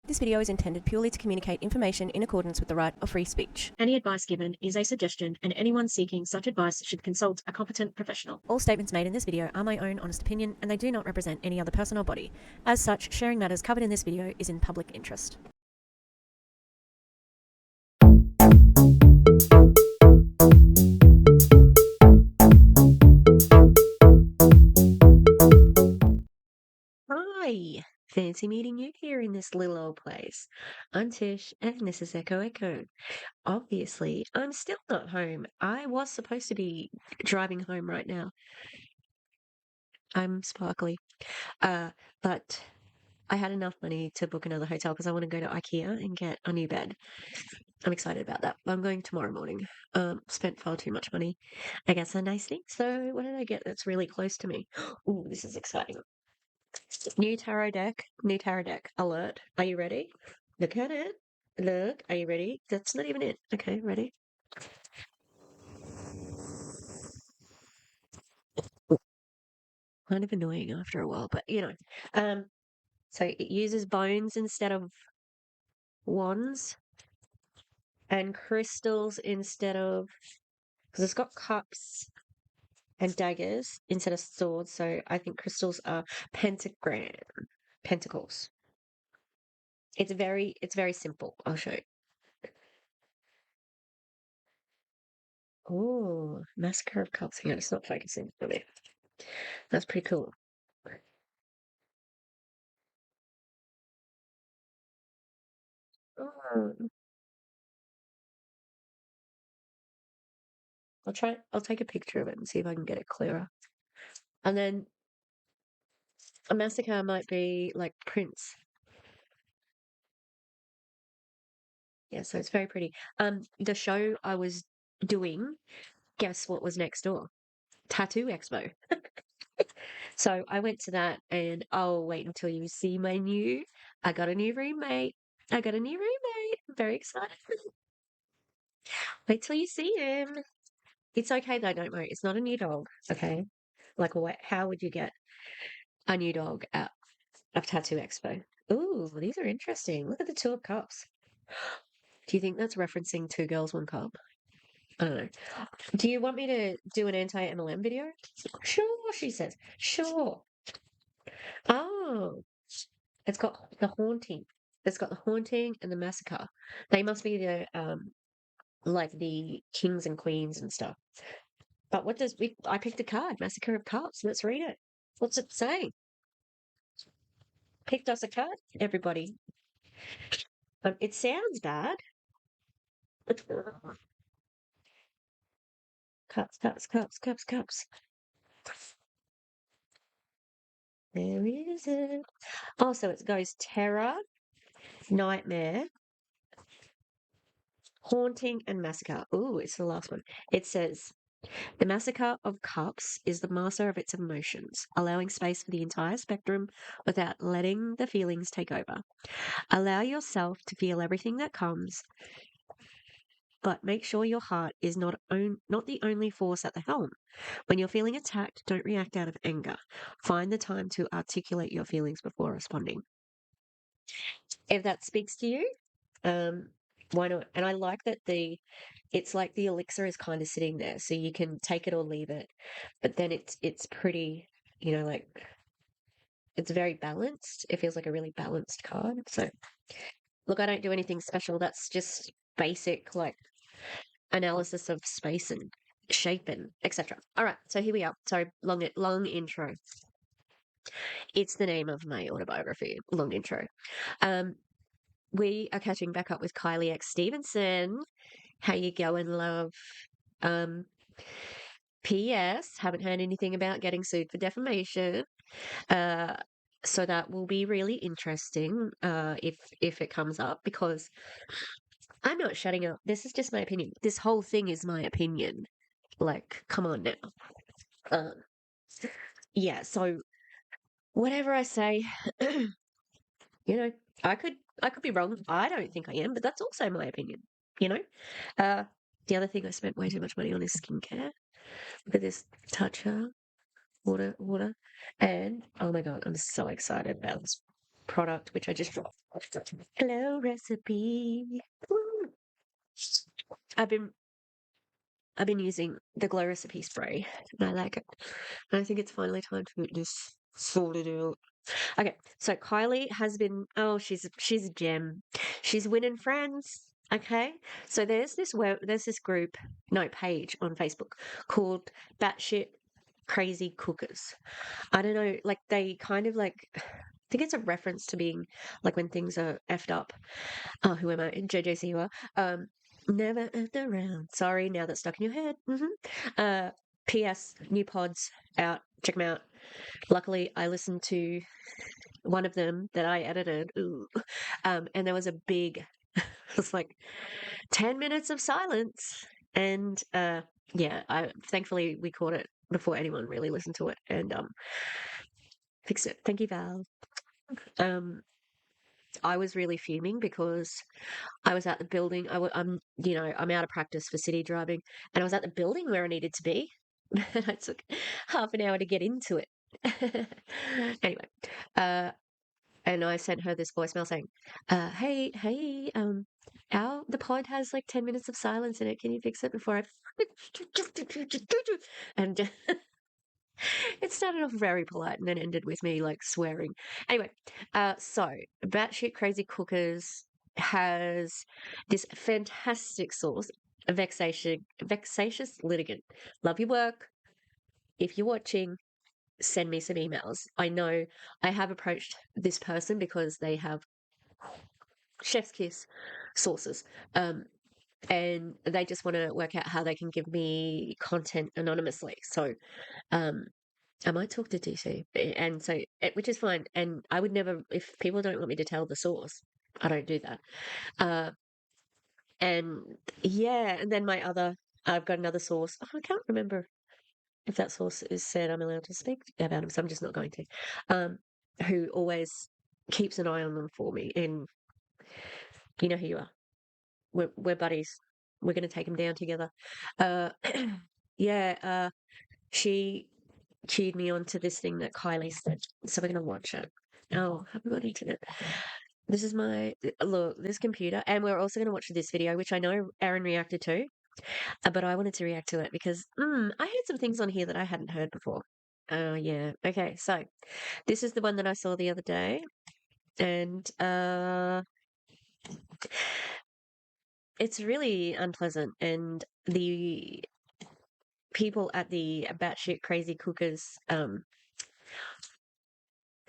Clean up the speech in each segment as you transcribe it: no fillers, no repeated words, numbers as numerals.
This video is intended purely to communicate information in accordance with the right of free speech. Any advice given is a suggestion, and anyone seeking such advice should consult a competent professional. All statements made in this video are my own honest opinion, and they do not represent any other person or body. As such, sharing matters covered in this video is in public interest. Hi! Fancy meeting you here in this little old place. I'm Tish, and this is Echo Echo. Obviously, I'm still not home. I was supposed to be driving home right now. I'm sparkly. But I had enough money to book another hotel because I want to go to IKEA and get a new bed. I'm excited about that. I'm going tomorrow morning. Spent far too much money. I guess a nice thing. So what did I get that's really close to me? Ooh, this is exciting. New tarot deck. New tarot deck. Alert. Are you ready? Look at it. Look. Are you ready? That's not even it. Okay, ready? Kind of annoying after a while, but you know. So it uses bones instead of wands and crystals instead of, because it's got cups and daggers instead of swords. So I think crystals are pentacles. It's very simple. I'll show you. Oh, Massacre of Cups. Hang on, it's not focusing for me. That's pretty cool. Oh, I'll take a picture of it and see if I can get it clearer. And then a massacre might be like Prince. Yeah, so it's very pretty. The show I was doing, guess what was next door? Tattoo Expo. So I went to that and I'll wait until you see my new. I got a new roommate. I got a new roommate. I'm very excited. Wait till you see him. It's okay though, don't worry. It's not a new dog. Okay. Like, what? How would you get a new dog at a tattoo expo? Ooh, these are interesting. Look at the Two of Cups. Do you think that's referencing Two Girls, One Cup? I don't know. Do you want me to do an anti-MLM video? Sure, she says. Sure. Oh, it's got the haunting. It's got the haunting and the massacre. They must be the like the kings and queens and stuff. But what does we I picked a card, Massacre of Cups. Let's read it. What's it say? Picked us a card, everybody. It sounds bad. Cups, cups, cups, cups, cups. There is it. Also, it goes terror, nightmare, haunting, and massacre. Ooh, it's the last one. It says, the Massacre of Cups is the master of its emotions, allowing space for the entire spectrum without letting the feelings take over. Allow yourself to feel everything that comes, but make sure your heart is not the only force at the helm. When you're feeling attacked, don't react out of anger. Find the time to articulate your feelings before responding. If that speaks to you, um, why not? And I like that it's like the elixir is kind of sitting there, so you can take it or leave it. But then it's pretty, like it's very balanced. It feels like a really balanced card. So look, I don't do anything special. That's just basic, like analysis of space and shape and etc. All right, so here we are. Sorry, long intro. It's the name of my autobiography. Long intro. Um, we are catching back up with Kylie X Stevenson. How you going, love? Um, P.S. Haven't heard anything about getting sued for defamation. Uh, so that will be really interesting if it comes up because I'm not shutting up. This is just my opinion. This whole thing is my opinion. Like, come on now. Um, yeah. So whatever I say, you know, I could I could be wrong. I don't think I am, but that's also my opinion. You know. Uh, the other thing I spent way too much money on is skincare. Look at this toucher, water, and oh my god, I'm so excited about this. product, which I just dropped. Glow recipe. Woo. I've been using the Glow Recipe spray, and I like it. And I think it's finally time to get this sorted out. Okay, so Kylie has been. Oh, she's a gem. She's winning friends. Okay, so there's this group, no page on Facebook called Batshit Crazy Cookers. I don't know, like they kind of like. I think it's a reference to being like when things are effed up. Oh, who am I? JJ Siwa. Never effed around. Sorry, now that's stuck in your head. P.S. New pods out. Check them out. Luckily, I listened to one of them that I edited. Ooh. And there was a big, it was like 10 minutes of silence. And yeah, thankfully we caught it before anyone really listened to it and fixed it. Thank you, Val. Um, I was really fuming because I was at the building. I'm out of practice for city driving, and I was at the building where I needed to be. And I took half an hour to get into it. Anyway, uh, and I sent her this voicemail saying, hey, the pod has like 10 minutes of silence in it. Can you fix it before I and it started off very polite and then ended with me like swearing. Anyway, so Batshit Crazy Cookers has this fantastic sauce, a vexatious litigant. Love your work. If you're watching, send me some emails. I know I have approached this person because they have chef's kiss sauces. And they just want to work out how they can give me content anonymously. So, um, I might talk to DC, and so which is fine. And I would never, if people don't want me to tell the source, I don't do that. Uh, and yeah, and then I've got another source. Oh, I can't remember if that source is said I'm allowed to speak about him, so I'm just not going to. Um, who always keeps an eye on them for me, and you know who you are. We're buddies. We're going to take him down together. Uh, yeah. She cued me onto this thing that Kylie said. So we're going to watch it. Oh, have we got internet? This is this computer. And we're also going to watch this video, which I know Aaron reacted to, but I wanted to react to it because I heard some things on here that I hadn't heard before. Oh, yeah. Okay. So this is the one that I saw the other day. And it's really unpleasant. And the people at the batshit crazy cookers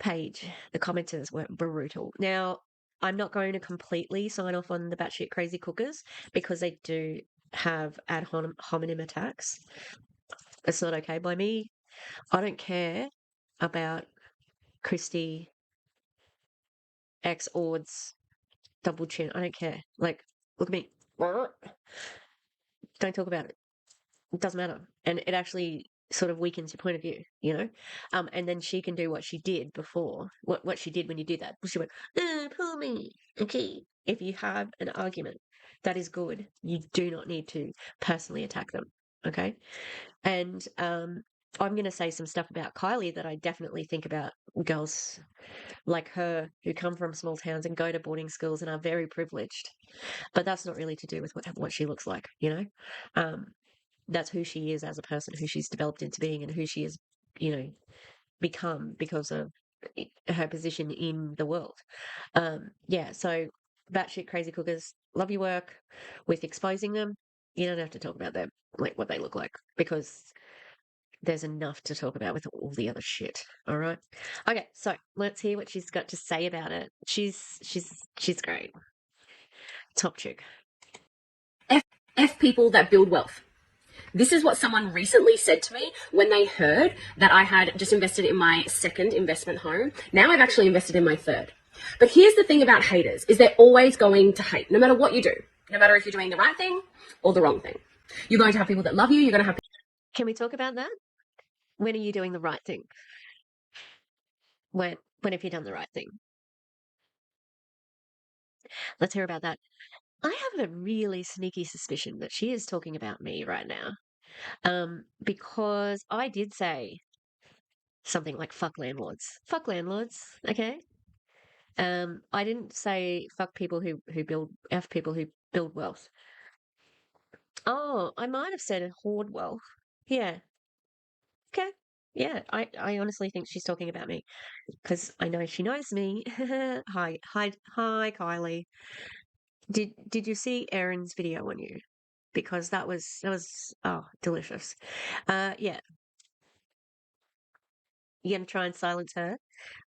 page, the commenters were brutal. Now, I'm not going to completely sign off on the batshit crazy cookers because they do have ad hominem attacks. It's not okay by me. I don't care about Christy X Ord's double chin. I don't care. Like, look at me. Don't talk about it. It doesn't matter. And it actually sort of weakens your point of view, you know? And then she can do what she did before, what she did when you did that. She went, pull me. Okay. If you have an argument that is good, you do not need to personally attack them. Okay. And I'm going to say some stuff about Kylie that I definitely think about girls like her who come from small towns and go to boarding schools and are very privileged. But that's not really to do with what she looks like, you know? That's who she is as a person, who she's developed into being, and who she has, become because of her position in the world. Yeah, so batshit crazy cookers, love your work with exposing them. You don't have to talk about them, like what they look like, because there's enough to talk about with all the other shit. All right. Okay, so let's hear what she's got to say about it. She's great. Top chick. F people that build wealth. This is what someone recently said to me when they heard that I had just invested in my second investment home. Now I've actually invested in my third. But here's the thing about haters is they're always going to hate, no matter what you do, no matter if you're doing the right thing or the wrong thing. You're going to have people that love you. You're going to have. Can we talk about that? When are you doing the right thing? When have you done the right thing? Let's hear about that. I have a really sneaky suspicion that she is talking about me right now. Because I did say something like fuck landlords. Fuck landlords, okay? I didn't say fuck people who build F people who build wealth. Oh, I might have said hoard wealth. Yeah. Okay. Yeah, I honestly think she's talking about me because I know she knows me. Hi, Kylie. Did you see Erin's video on you? Because that was oh delicious. Yeah, you gonna try and silence her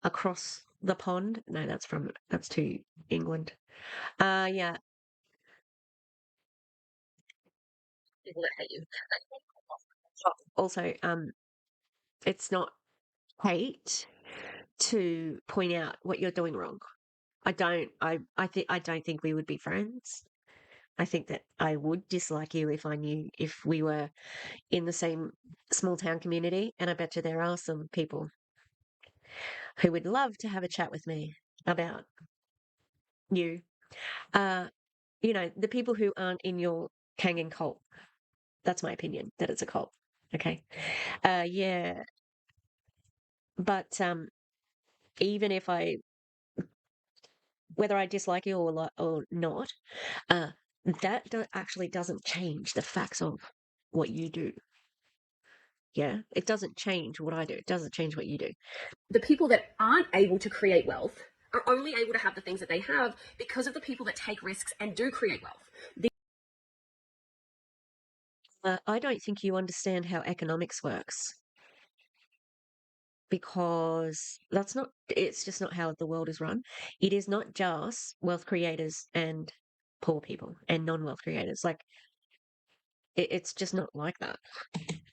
across the pond? No, that's to England. Yeah. People that hate you. Also, it's not hate to point out what you're doing wrong. I don't think we would be friends. I think that I would dislike you if we were in the same small town community, and I bet you there are some people who would love to have a chat with me about you. Uh, the people who aren't in your Kangan cult. That's my opinion, that it's a cult. Okay. Yeah. But even if whether I dislike you or not, uh, that actually doesn't change the facts of what you do. Yeah, it doesn't change what I do. It doesn't change what you do. The people that aren't able to create wealth are only able to have the things that they have because of the people that take risks and do create wealth. I don't think you understand how economics works because it's just not how the world is run. It is not just wealth creators and poor people and non-wealth creators. Like, it's just not like that.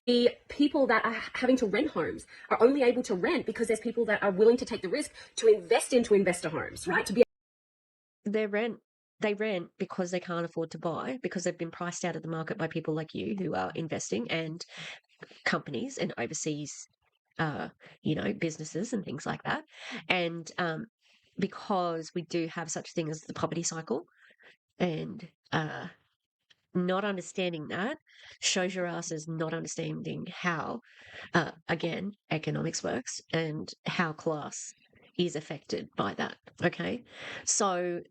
The people that are having to rent homes are only able to rent because there's people that are willing to take the risk to invest into investor homes, right? They rent because they can't afford to buy because they've been priced out of the market by people like you who are investing and companies and overseas, businesses and things like that. And because we do have such thing as the poverty cycle, and not understanding that shows your ass as not understanding how, again, economics works and how class is affected by that. Okay, so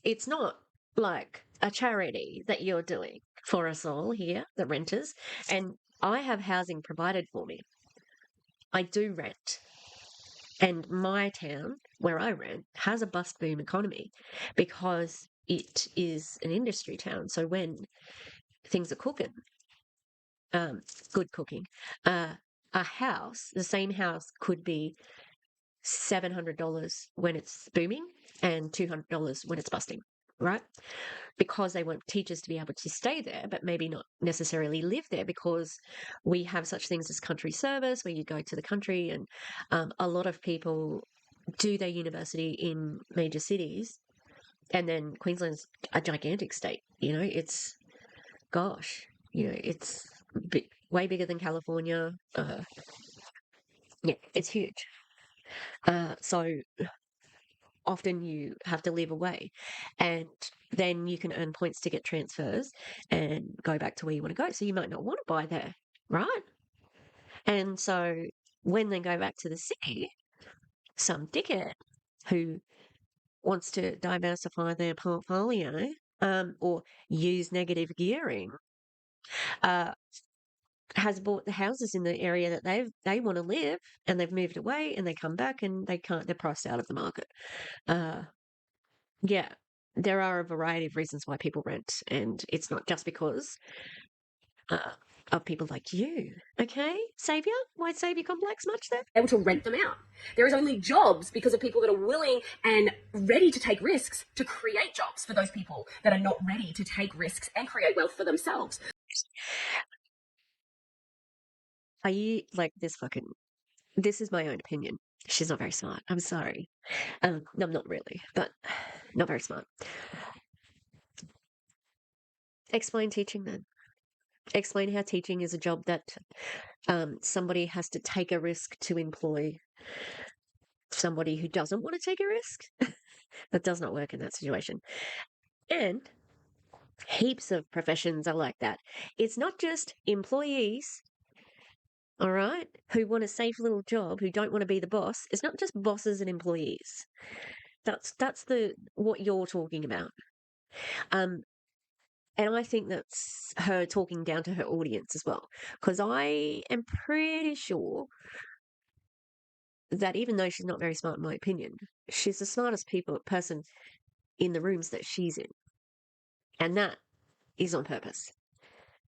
it's not like a charity that you're doing for us all here, the renters. And I have housing provided for me. I do rent. And my town, where I rent, has a bust boom economy because it is an industry town. So when things are cooking, good cooking, a house, the same house could be $700 when it's booming and $200 when it's busting, right? Because they want teachers to be able to stay there, but maybe not necessarily live there because we have such things as country service where you go to the country and a lot of people do their university in major cities. And then Queensland's a gigantic state, it's, gosh, it's way bigger than California. Yeah, it's huge. So often you have to live away and then you can earn points to get transfers and go back to where you want to go. So you might not want to buy there, right? And so when they go back to the city, some dickhead who wants to diversify their portfolio or use negative gearing uh, has bought the houses in the area that they want to live, and they've moved away and they come back and they're priced out of the market. Yeah, there are a variety of reasons why people rent, and it's not just because uh, of people like you. Okay, Savior? White Savior complex much there? Able to rent them out. There is only jobs because of people that are willing and ready to take risks to create jobs for those people that are not ready to take risks and create wealth for themselves. Are you like this fucking? This is my own opinion. She's not very smart. I'm sorry. No, I'm not really, but not very smart. Explain teaching then. Explain how teaching is a job that somebody has to take a risk to employ somebody who doesn't want to take a risk. That does not work in that situation. And heaps of professions are like that. It's not just employees, all right, who want a safe little job, who don't want to be the boss. It's not just bosses and employees. That's the what you're talking about. Um, and I think that's her talking down to her audience as well, because I am pretty sure that even though she's not very smart, in my opinion, she's the smartest person in the rooms that she's in, and that is on purpose,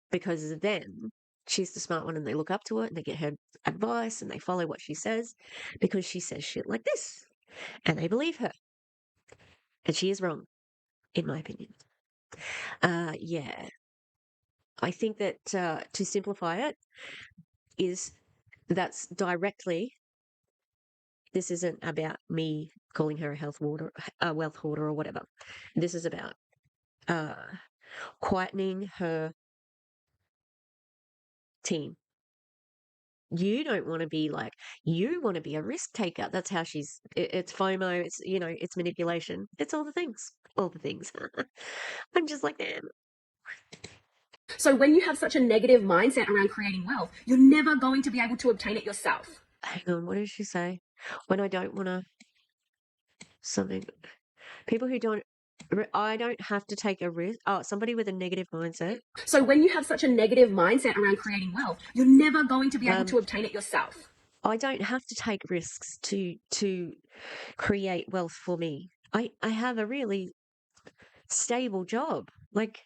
because then she's the smart one and they look up to it and they get her advice and they follow what she says because she says shit like this and they believe her. And she is wrong, in my opinion. Yeah. I think that to simplify it is that's directly, this isn't about me calling her a wealth hoarder or whatever. This is about uh, quietening her team. You don't want to be like, you want to be a risk taker. That's how it's FOMO, it's, it's manipulation. It's all the things, all the things. I'm just like, damn. So when you have such a negative mindset around creating wealth, you're never going to be able to obtain it yourself. Hang on, what did she say? When I don't want to, something, people who don't, I don't have to take a risk. Oh, somebody with a negative mindset. So when you have such a negative mindset around creating wealth, you're never going to be able to obtain it yourself. I don't have to take risks to create wealth for me. I have a really stable job. Like,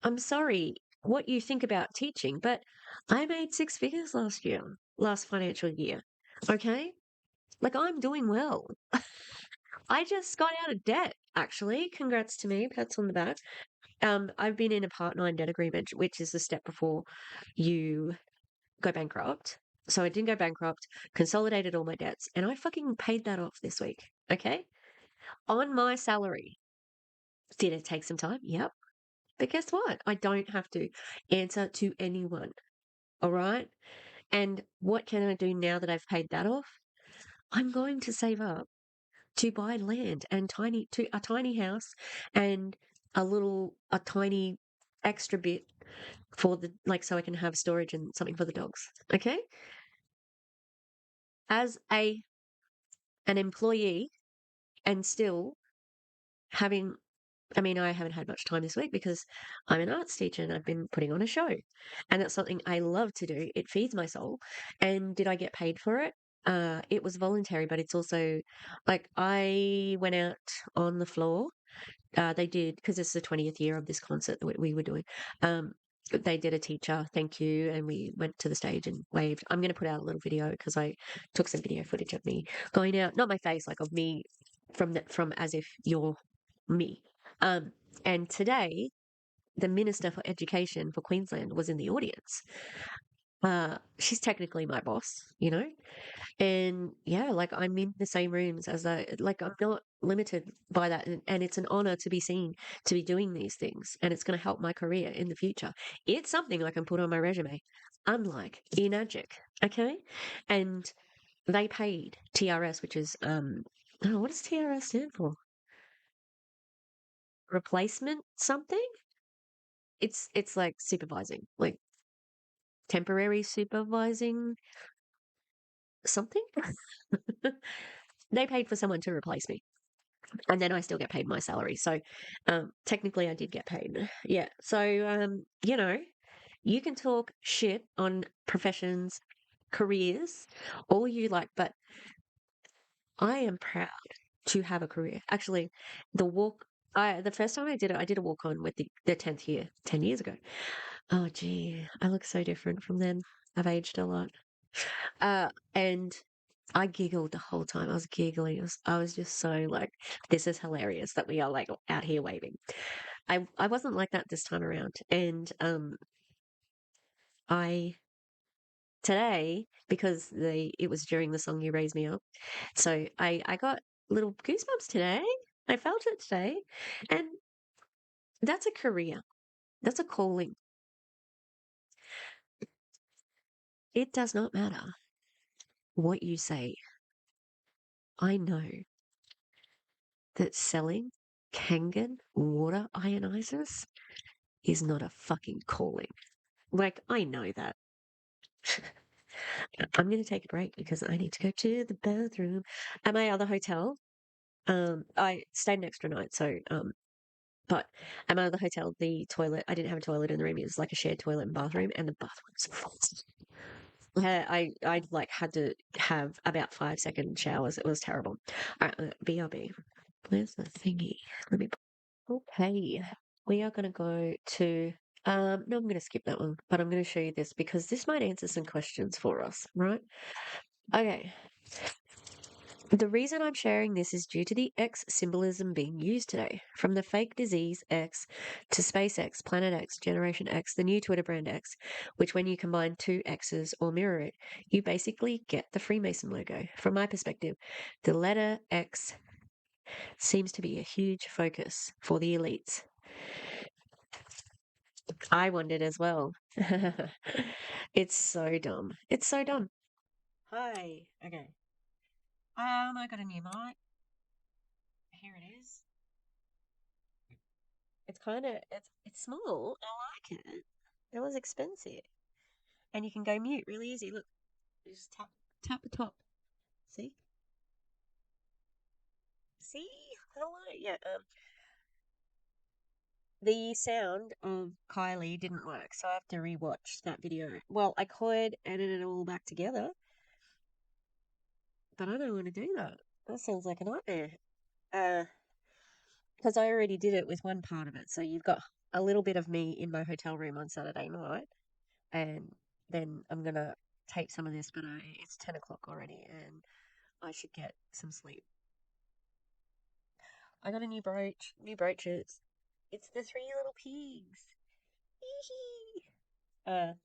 I'm sorry what you think about teaching, but I made 6 figures last financial year. Okay? Like, I'm doing well. I just got out of debt, actually. Congrats to me. Pats on the back. I've been in a Part 9 debt agreement, which is the step before you go bankrupt. So I didn't go bankrupt, consolidated all my debts, and I fucking paid that off this week. Okay? On my salary. Did it take some time? Yep. But guess what? I don't have to answer to anyone. All right. And what can I do now that I've paid that off? I'm going to save up to buy land and a tiny house and a tiny extra bit for so I can have storage and something for the dogs. Okay. As an employee and still having, I mean, I haven't had much time this week because I'm an arts teacher and I've been putting on a show. And that's something I love to do. It feeds my soul. And did I get paid for it? It was voluntary, but it's also like I went out on the floor. They did, because it's the 20th year of this concert that we were doing. They did a teacher thank you, and we went to the stage and waved. I'm going to put out a little video because I took some video footage of me going out, not my face, like of me from as if you're me. Um, and today, the Minister for Education for Queensland was in the audience. She's technically my boss, and yeah, like I'm in the same rooms as like I'm not limited by that. And it's an honor to be seen to be doing these things. And it's going to help my career in the future. It's something I can put on my resume, unlike Enagic. Okay. And they paid TRS, which is, oh, what does TRS stand for? Replacement something? It's like supervising, like temporary supervising something. They paid for someone to replace me. And then I still get paid my salary. So technically I did get paid. Yeah. So you can talk shit on professions, careers, all you like, but I am proud to have a career. Actually, the first time I did a walk on with the 10th year, 10 years ago. Oh gee, I look so different from then. I've aged a lot. And I giggled the whole time. I was giggling. I was just so like, this is hilarious that we are like out here waving. I wasn't like that this time around. And I today, because it was during the song You Raise Me Up. So I got little goosebumps today. I felt it today. And that's a career. That's a calling. It does not matter what you say. I know that selling Kangen water ionizers is not a fucking calling. Like, I know that. I'm going to take a break because I need to go to the bathroom at my other hotel. I stayed an extra night, so but I'm out of the hotel. The toilet, I didn't have a toilet in the room. It was like a shared toilet and bathroom, and the bathroom was full. I like had to have about 5-second showers. It was terrible. BRB. Where's the thingy? Let me. Okay, we are gonna go to. No, I'm gonna skip that one, but I'm gonna show you this because this might answer some questions for us, right? Okay. The reason I'm sharing this is due to the X symbolism being used today. From the fake disease X to SpaceX, Planet X, Generation X, the new Twitter brand X, which when you combine two X's or mirror it, you basically get the Freemason logo. From my perspective, the letter X seems to be a huge focus for the elites. I wondered as well. It's so dumb. It's so dumb. Hi. Okay. I got a new mic. Here it is. It's small. I like it. It was expensive. And you can go mute really easy. Look. You just tap the top. See? See? I like it. Yeah, the sound of Kylie didn't work, so I have to rewatch that video. Well, I could edit it all back together, but I don't want to do that. That sounds like a nightmare. Because I already did it with one part of it. So you've got a little bit of me in my hotel room on Saturday night, and then I'm gonna tape some of this, but it's 10 o'clock already, and I should get some sleep. I got a new brooches. It's the three little pigs. The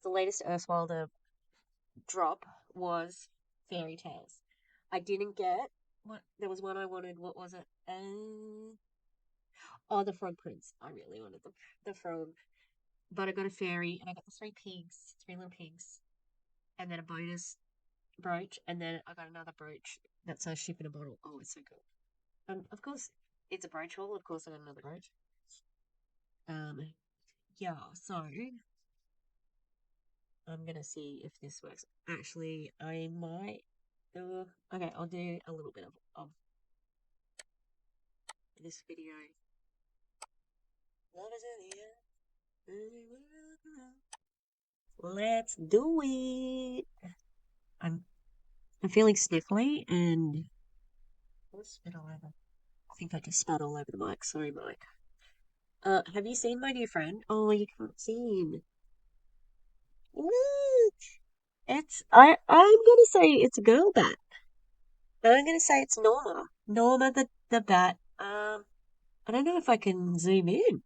latest Earthwilder drop was fairy tales. I didn't get what there was one I wanted. What was it? Oh, the frog prince. I really wanted the frog, but I got a fairy, and I got the three little pigs, and then a bonus brooch, and then I got another brooch that says ship in a bottle. Oh, it's so cool. And of course, it's a brooch haul. Of course, I got another brooch. Yeah. So I'm gonna see if this works. Actually, I might. Okay, I'll do a little bit of this video. Love is in the air. Let's do it. I'm feeling sniffly and let's spit all over. I think I just spat all over the mic. Sorry, Mike. Have you seen my new friend? Oh, you can't see. Look, I'm gonna say it's a girl bat. I'm gonna say it's Norma. Norma the bat. I don't know if I can zoom in.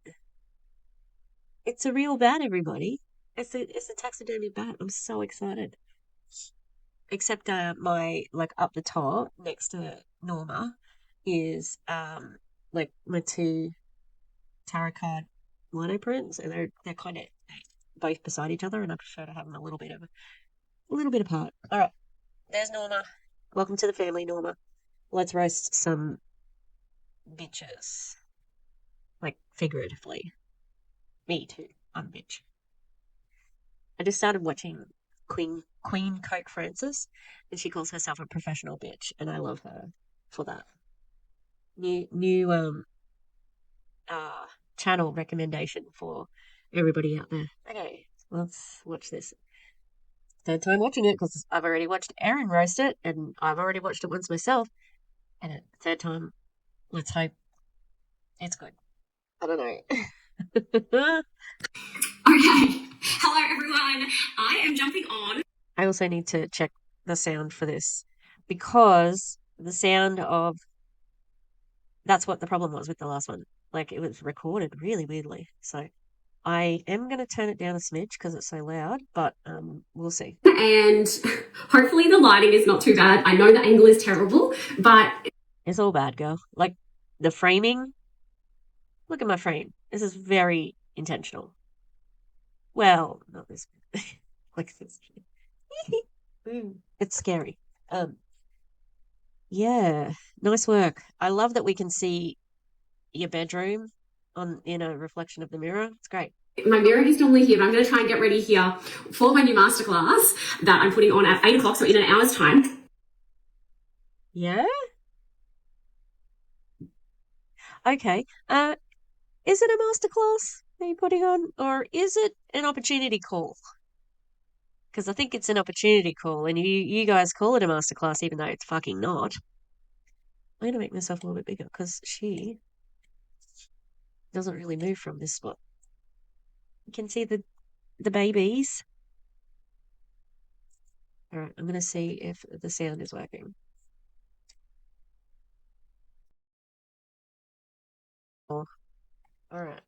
It's a real bat, everybody. It's a taxidermy bat. I'm so excited. Except my like up the top next to Norma is like my two tarot card lino prints, and they're kind of both beside each other, and I prefer to have them a little bit apart. All right, there's Norma. Welcome to the family, Norma. Let's roast some bitches, like figuratively. Me too. I'm a bitch. I just started watching Queen Coke Francis, and she calls herself a professional bitch, and I love her for that. New channel recommendation for everybody out there. Okay, let's watch this. Third time watching it because I've already watched Erin roast it, and I've already watched it once myself. And third time, let's hope it's good. I don't know. Okay. Hello, everyone. I am jumping on. I also need to check the sound for this because the sound of that's what the problem was with the last one. Like it was recorded really weirdly. So I am going to turn it down a smidge because it's so loud, but we'll see. And hopefully the lighting is not too bad. I know the angle is terrible, but it's all bad, girl. Like the framing. Look at my frame. This is very intentional. Well, not this. Like this. It's scary. Yeah, nice work. I love that we can see your bedroom in a reflection of the mirror. It's great. My mirror is normally here, but I'm going to try and get ready here for my new masterclass that I'm putting on at 8 o'clock, so in an hour's time. Yeah? Okay. Is it a masterclass that you're putting on, or is it an opportunity call? Because I think it's an opportunity call, and you guys call it a masterclass, even though it's fucking not. I'm gonna make myself a little bit bigger because she doesn't really move from this spot. You can see the babies. All right, I'm gonna see if the sound is working. Oh, all right.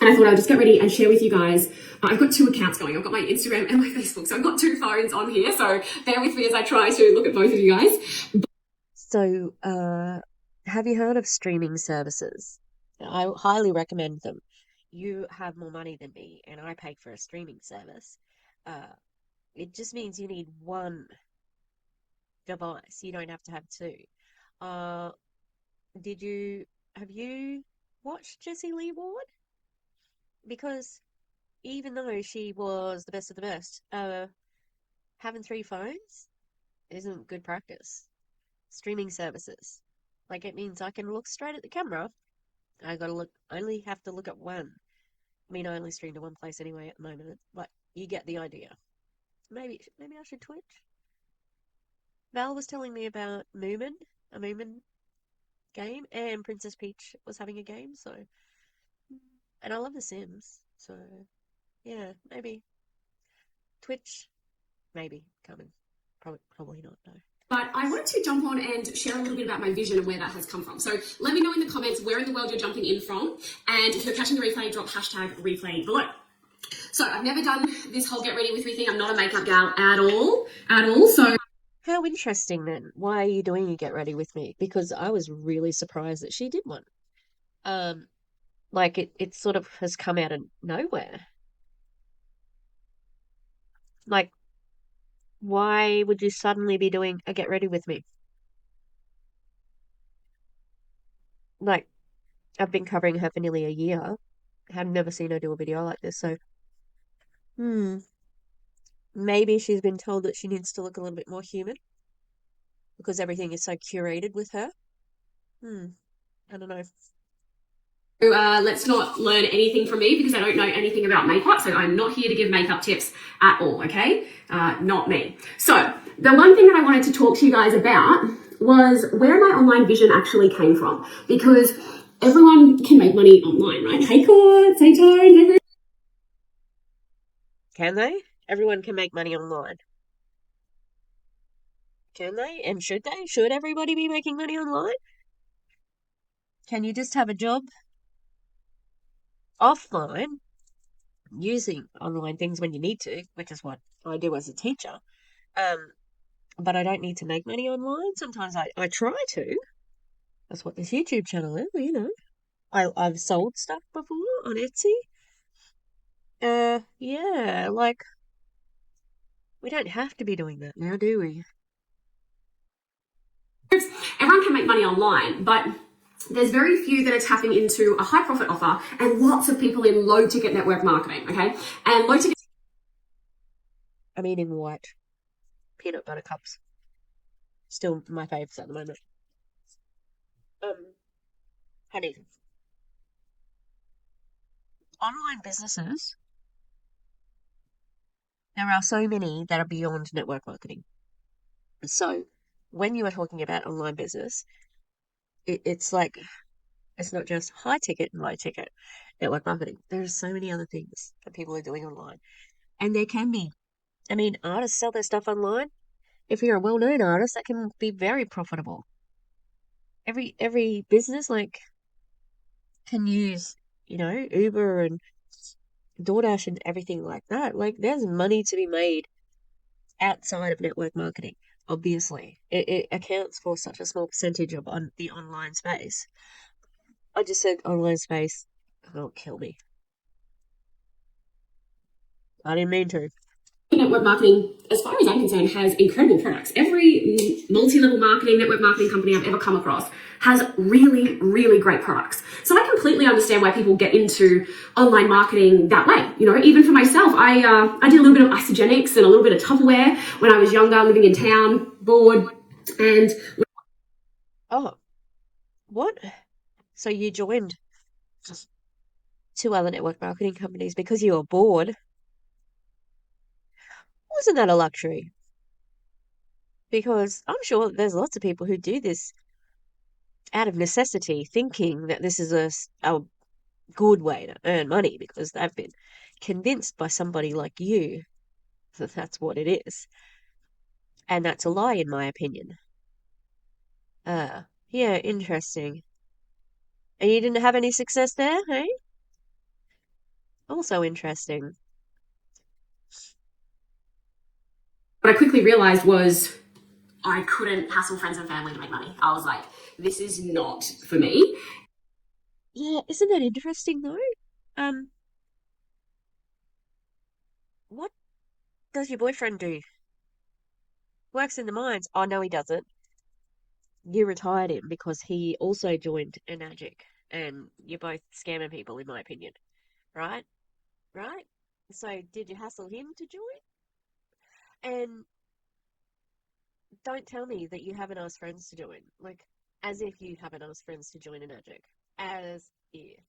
And I thought I'd just get ready and share with you guys. I've got 2 accounts going. I've got my Instagram and my Facebook. So I've got 2 phones on here. So bear with me as I try to look at both of you guys. So, have you heard of streaming services? I highly recommend them. You have more money than me, and I pay for a streaming service. It just means you need one device. You don't have to have 2. Uh, have you watched Jessie Lee Ward? Because even though she was the best of the best, having 3 phones isn't good practice. Streaming services. Like, it means I can look straight at the camera. Only have to look at one. I mean, I only stream to one place anyway at the moment, but you get the idea. Maybe I should Twitch. Val was telling me about a Moomin game, and Princess Peach was having a game, so. And I love The Sims, so yeah, maybe. Twitch, maybe coming. Probably not, no. But I wanted to jump on and share a little bit about my vision and where that has come from. So let me know in the comments where in the world you're jumping in from. And if you're catching the replay, drop hashtag replay below. So I've never done this whole get ready with me thing. I'm not a makeup gal at all. So how interesting then. Why are you doing a get ready with me? Because I was really surprised that she did one. Like it sort of has come out of nowhere. Like, why would you suddenly be doing a get ready with me? Like, I've been covering her for nearly a year. I've never seen her do a video like this, so maybe she's been told that she needs to look a little bit more human because everything is so curated with her. I don't know. Let's not learn anything from me because I don't know anything about makeup. So I'm not here to give makeup tips at all, okay? Not me. So the one thing that I wanted to talk to you guys about was where my online vision actually came from, because everyone can make money online, right? Hey, Court, hey, Tone, hey, Can they? Everyone can make money online. Can they? And should they? Should everybody be making money online? Can you just have a job offline using online things when you need to, which is what I do as a teacher? But I don't need to make money online. Sometimes I try to. That's what this YouTube channel is, you know. I've sold stuff before on Etsy. Yeah, like, we don't have to be doing that now, do we? everyone can make money online, but there's very few that are tapping into a high profit offer and lots of people in low ticket network marketing, okay? And low ticket. I'm eating white peanut butter cups. Still my faves at the moment. Honey. Online businesses, there are so many that are beyond network marketing. So when you are talking about online business, it's like, it's not just high ticket and low ticket network marketing. There are so many other things that people are doing online. And there can be, I mean, artists sell their stuff online. If you're a well-known artist, that can be very profitable. Every business like can use, Uber and DoorDash and everything like that. Like, there's money to be made outside of network marketing. Obviously, it accounts for such a small percentage of the online space. I just said online space. Don't kill me. I didn't mean to. Network marketing, as far as I'm concerned, has incredible products. Every multi-level marketing, network marketing company I've ever come across has really, really great products. So I completely understand why people get into online marketing that way. Even for myself, I did a little bit of isogenics and a little bit of Tupperware when I was younger, living in town, bored, and... Oh, what? So you joined 2 other network marketing companies because you were bored. Wasn't that a luxury? Because I'm sure there's lots of people who do this out of necessity, thinking that this is a good way to earn money because they've been convinced by somebody like you that that's what it is. And that's a lie, in my opinion. Yeah, interesting. And you didn't have any success there, hey? Also interesting. What I quickly realized was I couldn't hassle friends and family to make money. I was like, this is not for me. Yeah, isn't that interesting though? What does your boyfriend do? Works in the mines. Oh, no, he doesn't. You retired him because he also joined Enagic, and you're both scamming people, in my opinion. Right? Right? So, did you hassle him to join? And don't tell me that you haven't asked friends to join. Like, as if you haven't asked friends to join Enagic. As if.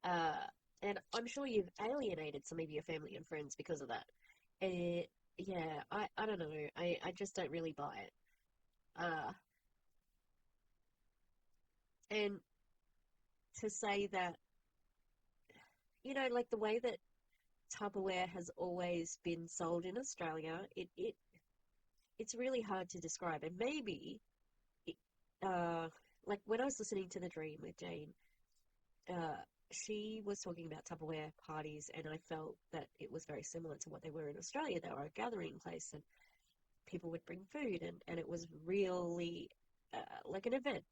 Uh, and I'm sure you've alienated some of your family and friends because of that. Yeah, I don't know. I just don't really buy it. Uh, and to say that, like the way that Tupperware has always been sold in Australia, it's really hard to describe. And maybe, it, like when I was listening to The Dream with Jane, uh, she was talking about Tupperware parties, and I felt that it was very similar to what they were in Australia. They were a gathering place, and people would bring food, and it was really like an event.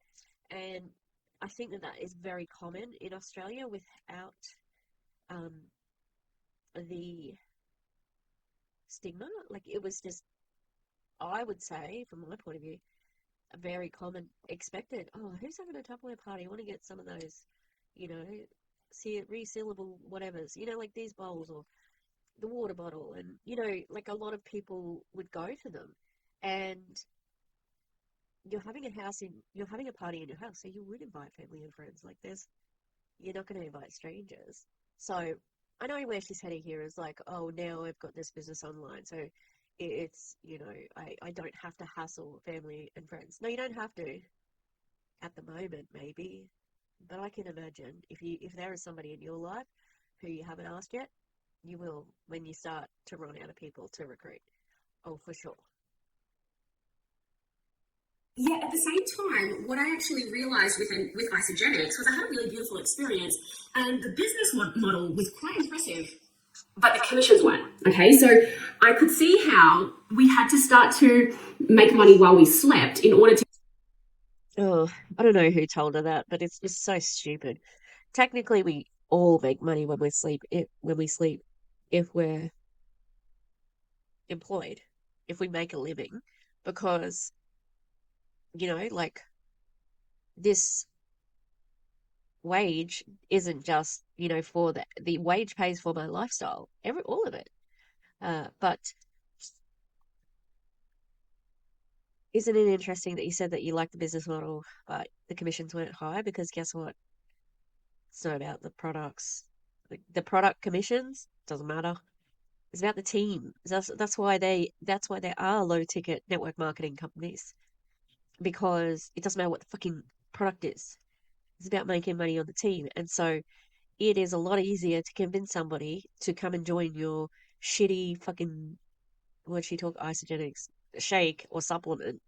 And I think that is very common in Australia without um, the stigma. Like it was just, I would say, from my point of view, a very common expected. Oh, who's having a Tupperware party? I want to get some of those, you know, resealable whatevers, like these bowls or the water bottle, and like a lot of people would go to them, and you're having a party in your house, so you would invite family and friends. Like you're not going to invite strangers. So I know where she's heading here is like, oh, now I've got this business online, so it's I don't have to hassle family and friends. No, you don't have to at the moment, maybe, but I can imagine if there is somebody in your life who you haven't asked yet, you will when you start to run out of people to recruit. Oh, for sure. Yeah, at the same time, what I actually realized with Isogenics was I had a really beautiful experience, and the business model was quite impressive, but the commissions weren't. Okay, so I could see how we had to start to make money while we slept in order to. Oh, I don't know who told her that, but it's just so stupid. Technically, we all make money when we sleep. If we're employed, if we make a living, because like this wage isn't just for the wage pays for my lifestyle, all of it. But isn't it interesting that you said that you like the business model, but the commissions weren't high? Because guess what? It's not about the products. The product commissions doesn't matter. It's about the team. That's why there are low ticket network marketing companies, because it doesn't matter what the fucking product is. It's about making money on the team. And so it is a lot easier to convince somebody to come and join your shitty fucking, what'd she talk, isogenics shake or supplement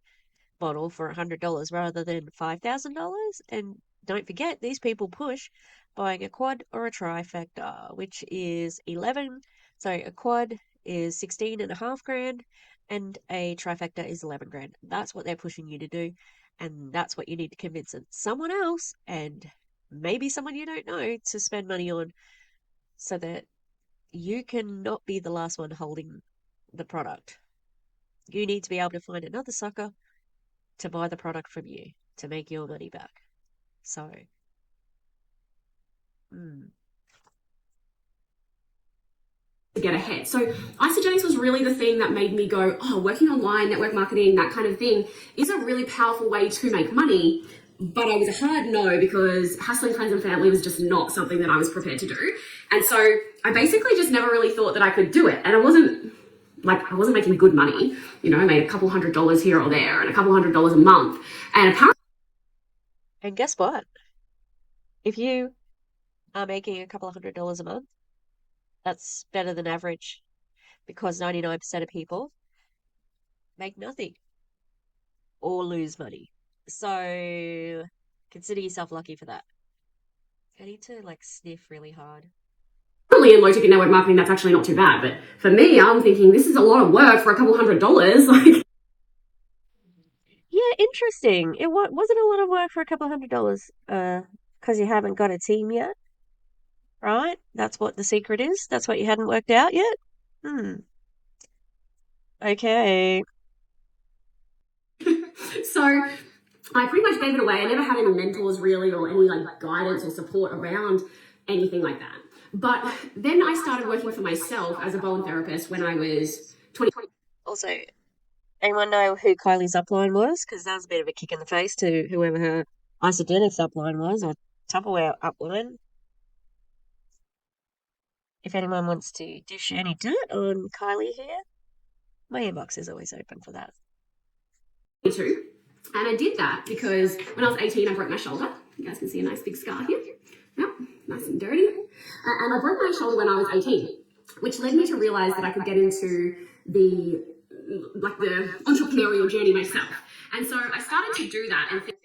bottle for $100 rather than $5,000. And don't forget, these people push buying a quad or a trifecta, which is 11. So a quad is 16 and a half grand, and a trifecta is 11 grand. That's what they're pushing you to do, and that's what you need to convince someone else, and maybe someone you don't know, to spend money on, so that you can not be the last one holding the product. You need to be able to find another sucker to buy the product from you to make your money back. So, get ahead. So Isogenics was really the thing that made me go, oh, working online, network marketing, that kind of thing is a really powerful way to make money. but I was a hard no because hassling friends and family was just not something that I was prepared to do. And so I basically just never really thought that I could do it. And I wasn't making good money. You know, I made a couple $100 here or there and a couple $100 a month. And apparently, And guess what? If you are making a couple of $100 a month, that's better than average, because 99% of people make nothing or lose money. So consider yourself lucky for that. I need to like sniff really hard. in low ticket network marketing, that's actually not too bad. But for me, I'm thinking this is a lot of work for a couple $100. Like, Yeah, interesting. It wasn't a lot of work for a couple $100, because you haven't got a team yet, right? That's what the secret is. That's what you hadn't worked out yet. Okay. so I pretty much gave it away. I never had any mentors really or any like guidance or support around anything like that. But then I started working for myself as a Bowen therapist when I was 20. Also, anyone know who Kylie's upline was? Because that was a bit of a kick in the face to whoever her Isogenics upline was, or Tupperware upline. If anyone wants to dish any dirt on Kylie here, my inbox is always open for that. And I did that because when I was 18, I broke my shoulder. You guys can see a nice big scar here. Yep, nice and dirty. And I broke my shoulder when I was 18, which led me to realize that I could get into the entrepreneurial journey myself. And so I started to do that and think,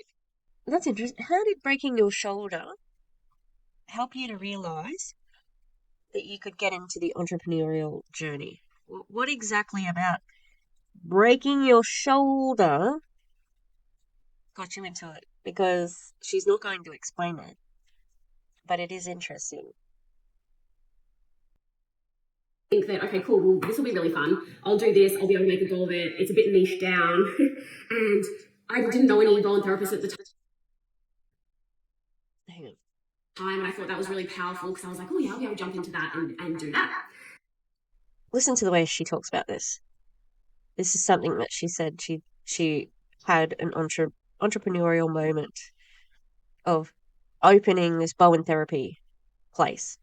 That's interesting. How did breaking your shoulder help you to realize that you could get into the entrepreneurial journey? What exactly about breaking your shoulder got you into it? Because she's not going to explain it, but it is interesting. think that, okay, cool, well, this will be really fun. I'll do this, I'll be able to make a go of it. It's a bit niche down. And I didn't know any Bowen therapists at the Hang on. time, and I thought that was really powerful because I was like, oh yeah, I'll be able to jump into that and do that. Listen to the way she talks about this. This is something that she said she had an entrepreneurial moment of opening this Bowen therapy place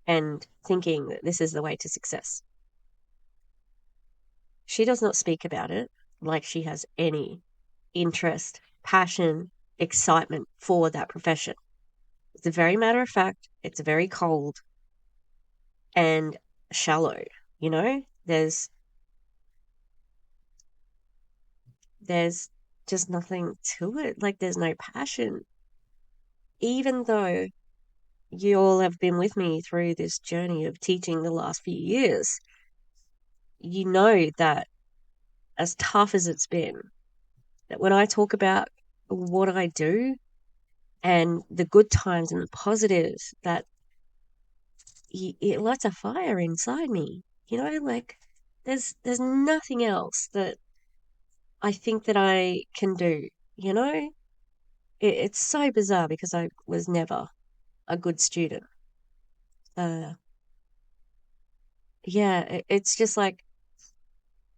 and thinking that this is the way to success. She does not speak about it like she has any interest, passion, excitement for that profession. It's a very matter of fact, it's very cold and shallow, you know? There's just nothing to it. Like, there's no passion. Even though you all have been with me through this journey of teaching the last few years, you know that as tough as it's been, that when I talk about what I do and the good times and the positives, that it lights a fire inside me. You know, like there's nothing else that I think that I can do, you know? It's so bizarre because I was never a good student. Yeah, it's just like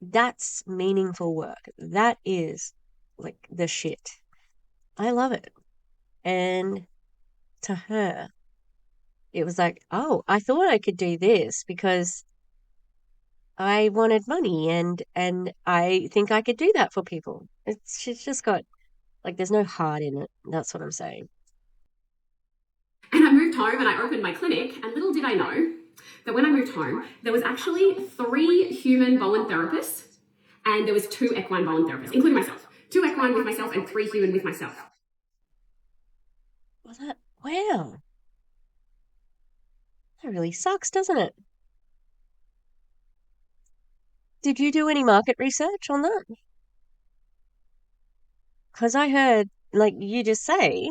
that's meaningful work. That is like the shit. I love it. And to her, it was like, oh, I thought I could do this because I wanted money and I think I could do that for people. She's just got like there's no heart in it. That's what I'm saying. And I moved home and I opened my clinic, and little did I know that when I moved home, there was actually 3 human Bowen therapists, and there was 2 equine Bowen therapists, including myself. 2 equine with myself and 3 human with myself. Well, wow. That really sucks, doesn't it? Did you do any market research on that? Because I heard, like you just say,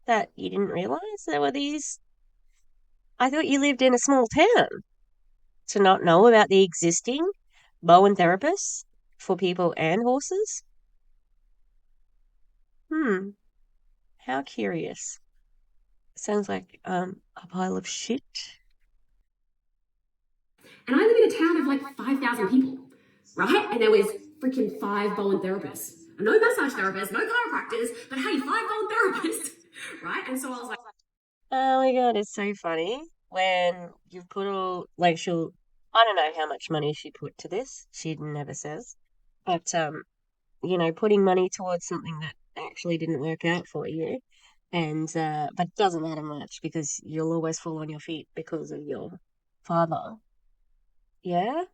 that you didn't realize there were these. I thought you lived in a small town to not know about the existing Bowen therapists for people and horses. How curious. Sounds like a pile of shit. And I live in a town of like 5,000 people, right? And there was freaking 5 Bowen therapists. no massage therapists, no chiropractors, but hey, $5 therapists, right? And so I was like, oh my God, it's so funny when you've put all, like, I don't know how much money she put to this. She never says. But, putting money towards something that actually didn't work out for you. But it doesn't matter much because you'll always fall on your feet because of your father. Yeah?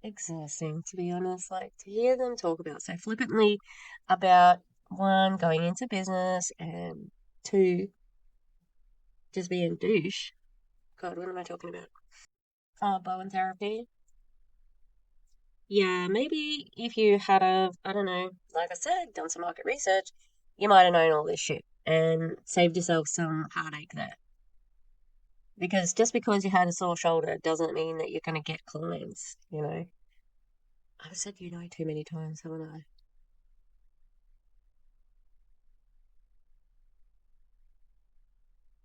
Exhausting, to be honest. Like, to hear them talk about so flippantly about one, going into business, and two, just being douche. God, what am I talking about? Oh, bow and therapy. Yeah, maybe if you had I don't know, like I said, done some market research, you might have known all this shit and saved yourself some heartache there. Because just because you had a sore shoulder doesn't mean that you're going to get clients, I've said too many times, haven't I?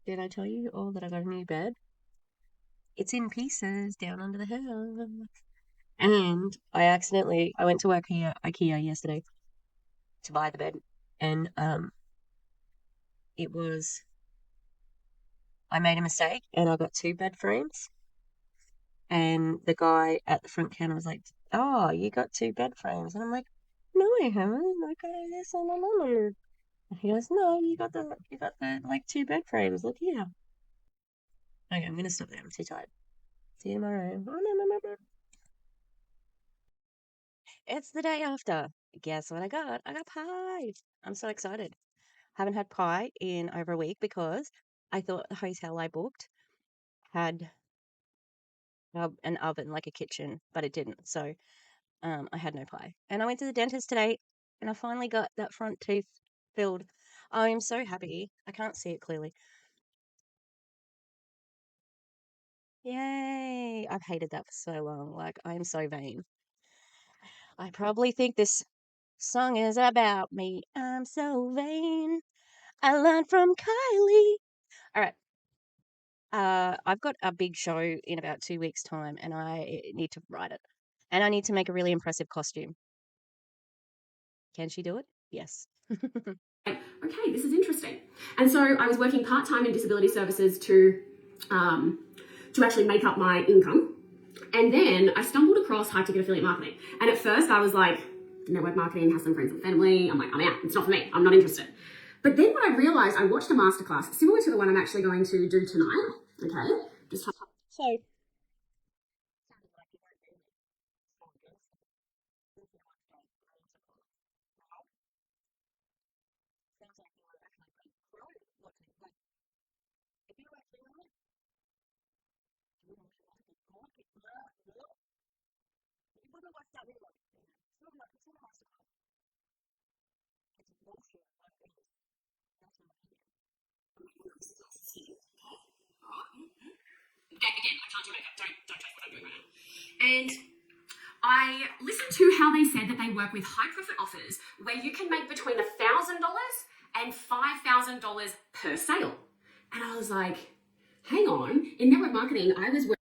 Did I tell you all that I got a new bed? It's in pieces down under the house. And I went to IKEA yesterday to buy the bed. And it was, I made a mistake and I got two bed frames. And the guy at the front counter was like, "Oh, you got two bed frames." And I'm like, "No, I haven't. I got this and another." And he goes, "No, you got the like two bed frames. Look here." Okay, I'm gonna stop there. I'm too tired. See you tomorrow. It's the day after. Guess what I got? I got pie. I'm so excited. Haven't had pie in over a week because I thought the hotel I booked had an oven, like a kitchen, but it didn't. So I had no pie. And I went to the dentist today and I finally got that front tooth filled. I'm so happy. I can't see it clearly. Yay! I've hated that for so long. Like, I am so vain. I probably think this song is about me. I'm so vain. I learned from Kylie. All right. I've got a big show in about 2 weeks' time and I need to write it. And I need to make a really impressive costume. Can she do it? Yes. okay, this is interesting. And so I was working part-time in disability services to actually make up my income. And then I stumbled across high ticket affiliate marketing. And at first I was like, network marketing has some friends and family. I'm like, I'm out. It's not for me. I'm not interested. But then when I realized, I watched a masterclass similar to the one I'm actually going to do tonight. Okay. Just So, again, I can't do makeup. Don't touch what I'm doing right now. And I listened to how they said that they work with high profit offers where you can make between $1,000 and $5,000 per sale. And I was like, hang on, in network marketing, I was like,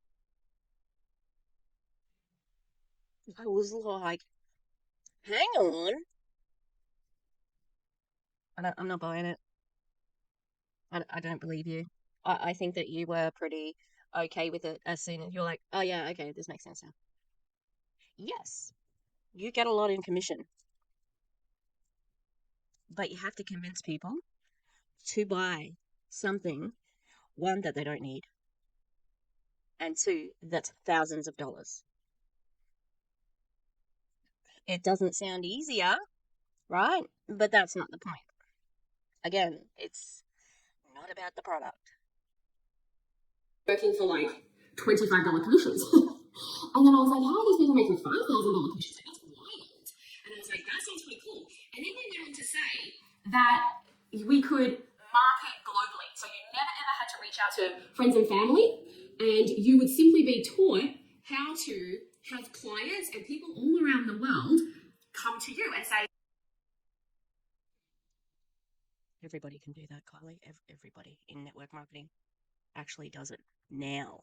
hang on. I'm not buying it. I don't believe you. I think that you were pretty okay with it as soon as you're like, oh yeah, okay, this makes sense now. Yes, you get a lot in commission, but you have to convince people to buy something, one, that they don't need, and two, that's thousands of dollars. It doesn't sound easier, right? But that's not the point. Again, it's not about the product. working for like $25 commissions. And then I was like, how are these people making $5,000 commissions? That's wild. And I was like, that sounds pretty cool. And then they went on to say that we could market globally. So you never ever had to reach out to friends and family, and you would simply be taught how to have clients and people all around the world come to you and say, Everybody can do that, Kylie. Everybody in network marketing actually does it now.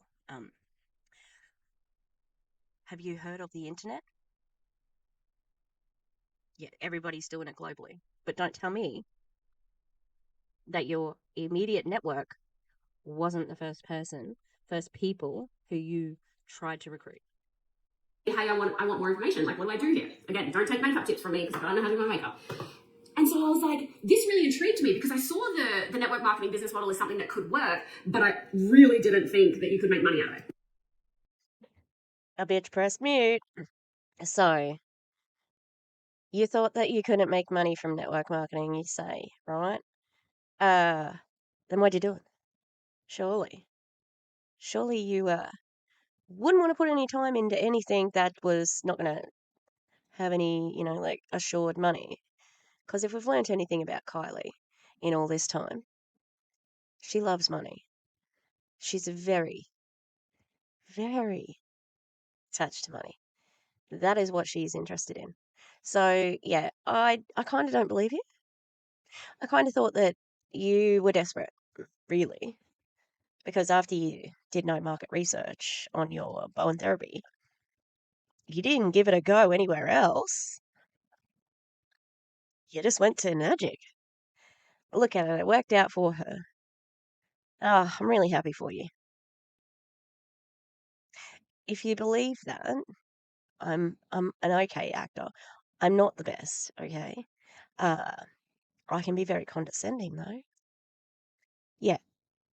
Have you heard of the internet? Yeah, everybody's doing it globally. But don't tell me that your immediate network wasn't the first people who you tried to recruit. Hey, I want more information. Like, what do I do here? Again, don't take makeup tips from me because I don't know how to do my makeup. And so I was like, this really intrigued me because I saw the network marketing business model as something that could work, but I really didn't think that you could make money out of it. A bitch pressed mute. So, you thought that you couldn't make money from network marketing, you say, right? Then what'd you do? Surely. Surely you wouldn't want to put any time into anything that was not going to have any, like assured money. Because if we've learnt anything about Kylie in all this time, she loves money. She's very, very attached to money. That is what she's interested in. So, yeah, I kind of don't believe you. I kind of thought that you were desperate, really, because after you did no market research on your Bowen therapy, you didn't give it a go anywhere else. You just went to Magic. Look at it, it worked out for her. Oh, I'm really happy for you. If you believe that, I'm an okay actor. I'm not the best, okay? Uh, I can be very condescending though. Yeah,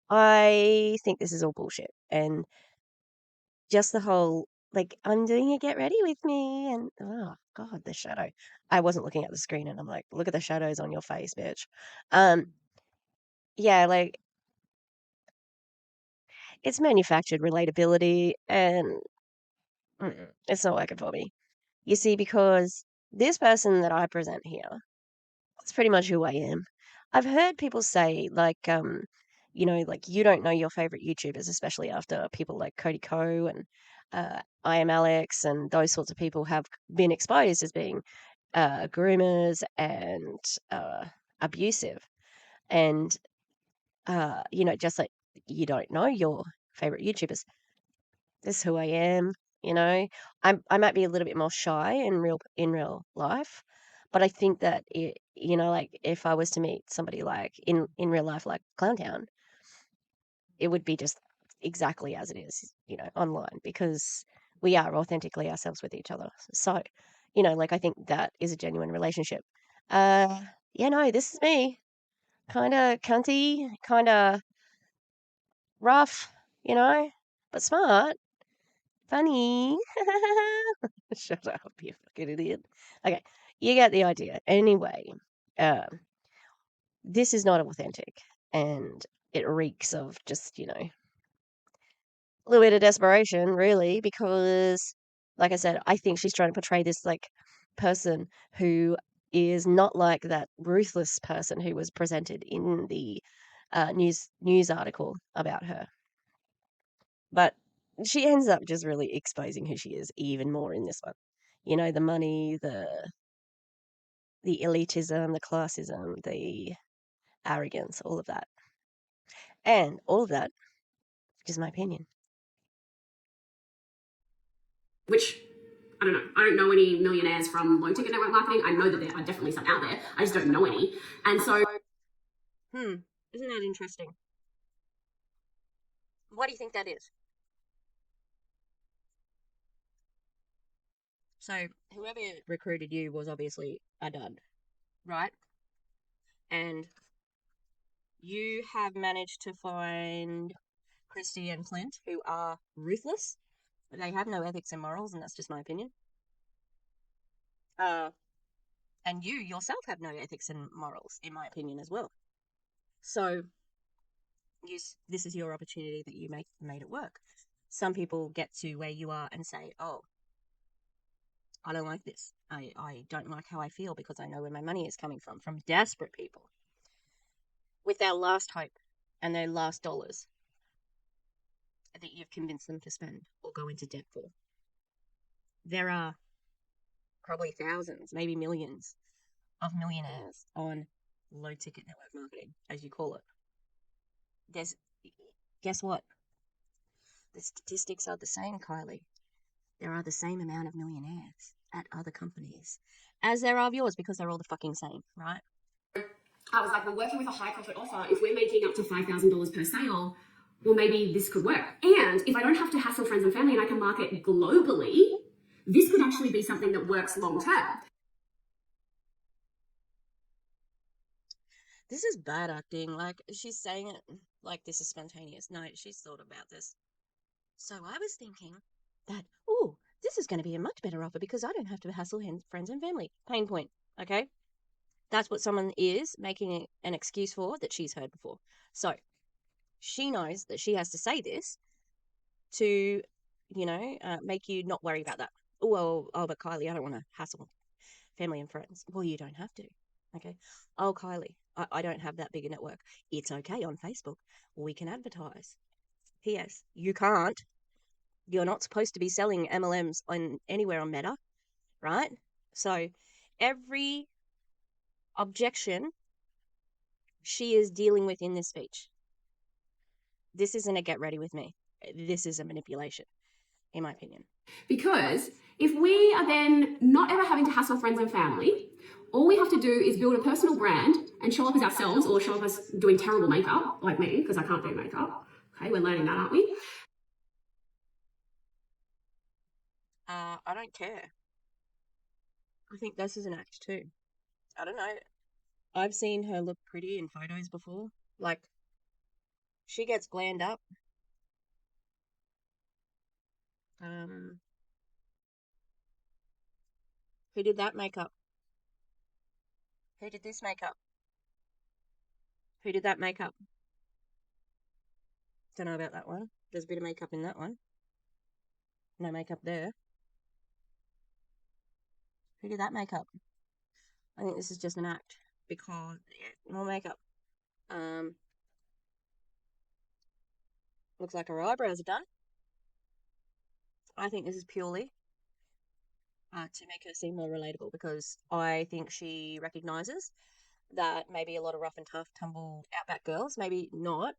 I think this is all bullshit. And just the whole, like, I'm doing a get ready with me, and oh God, the shadow. I wasn't looking at the screen and I'm like, look at the shadows on your face, bitch. Yeah, like, it's manufactured relatability and it's not working for me. You see, because this person that I present here, that's pretty much who I am. I've heard people say, like, like you don't know your favorite YouTubers, especially after people like Cody Ko and I am Alex and those sorts of people have been exposed as being groomers and abusive. And, just like you don't know your favorite YouTubers. This is who I am, you know. I might be a little bit more shy in real life, but I think that like if I was to meet somebody like in real life like Clowntown, it would be just exactly as it is, online because we are authentically ourselves with each other. So, like I think that is a genuine relationship. Uh yeah, no, this is me. Kind of cunty, kind of rough, but smart. Funny. Shut up, you fucking idiot. Okay, you get the idea. Anyway, um, this is not authentic, and it reeks of just, a little bit of desperation, really, because, like I said, I think she's trying to portray this, like, person who is not like that ruthless person who was presented in the news article about her. But she ends up just really exposing who she is even more in this one. The money, the elitism, the classism, the arrogance, all of that. And all of that is my opinion. Which, I don't know. I don't know any millionaires from low ticket network marketing. I know that there are definitely some out there. I just don't know any. And so, isn't that interesting? Why do you think that is? So, whoever recruited you was obviously a dud, right? And you have managed to find Christy and Clint, who are ruthless. They have no ethics and morals, and that's just my opinion. And you yourself have no ethics and morals, in my opinion, as well. So, this is your opportunity that you made it work. Some people get to where you are and say, oh, I don't like this. I don't like how I feel because I know where my money is coming from desperate people with their last hope and their last dollars that you've convinced them to spend or go into debt for. There are probably thousands, maybe millions of millionaires on low ticket network marketing, as you call it. Guess what? The statistics are the same, Kylie. There are the same amount of millionaires. at other companies, as there are of yours, because they're all the fucking same, right? I was like, we're working with a high profit offer. If we're making up to $5,000 per sale, well, maybe this could work. And if I don't have to hassle friends and family and I can market globally, this could actually be something that works long term. This is bad acting. Like, she's saying it like this is spontaneous. No, she's thought about this. So I was thinking that, oh, this is going to be a much better offer because I don't have to hassle friends and family. Pain point, okay? That's what someone is making an excuse for that she's heard before. So she knows that she has to say this to, make you not worry about that. Well, oh, but Kylie, I don't want to hassle family and friends. Well, you don't have to, okay? Oh, Kylie, I don't have that big a network. It's okay on Facebook. We can advertise. P.S. You can't. You're not supposed to be selling MLMs anywhere on Meta, right? So every objection she is dealing with in this speech. This isn't a get ready with me. This is a manipulation, in my opinion. Because if we are then not ever having to hassle friends and family, all we have to do is build a personal brand and show up as ourselves, or show up as doing terrible makeup, like me, because I can't do makeup. Okay, we're learning that, aren't we? I don't care. I think this is an act too. I don't know. I've seen her look pretty in photos before. Like, she gets glammed up. Who did that makeup? Who did this makeup? Who did that makeup? Don't know about that one. There's a bit of makeup in that one. No makeup there. Who did that makeup? I think this is just an act because more makeup. Looks like her eyebrows are done. I think this is purely to make her seem more relatable, because I think she recognizes that maybe a lot of rough and tough, tumble, outback girls maybe not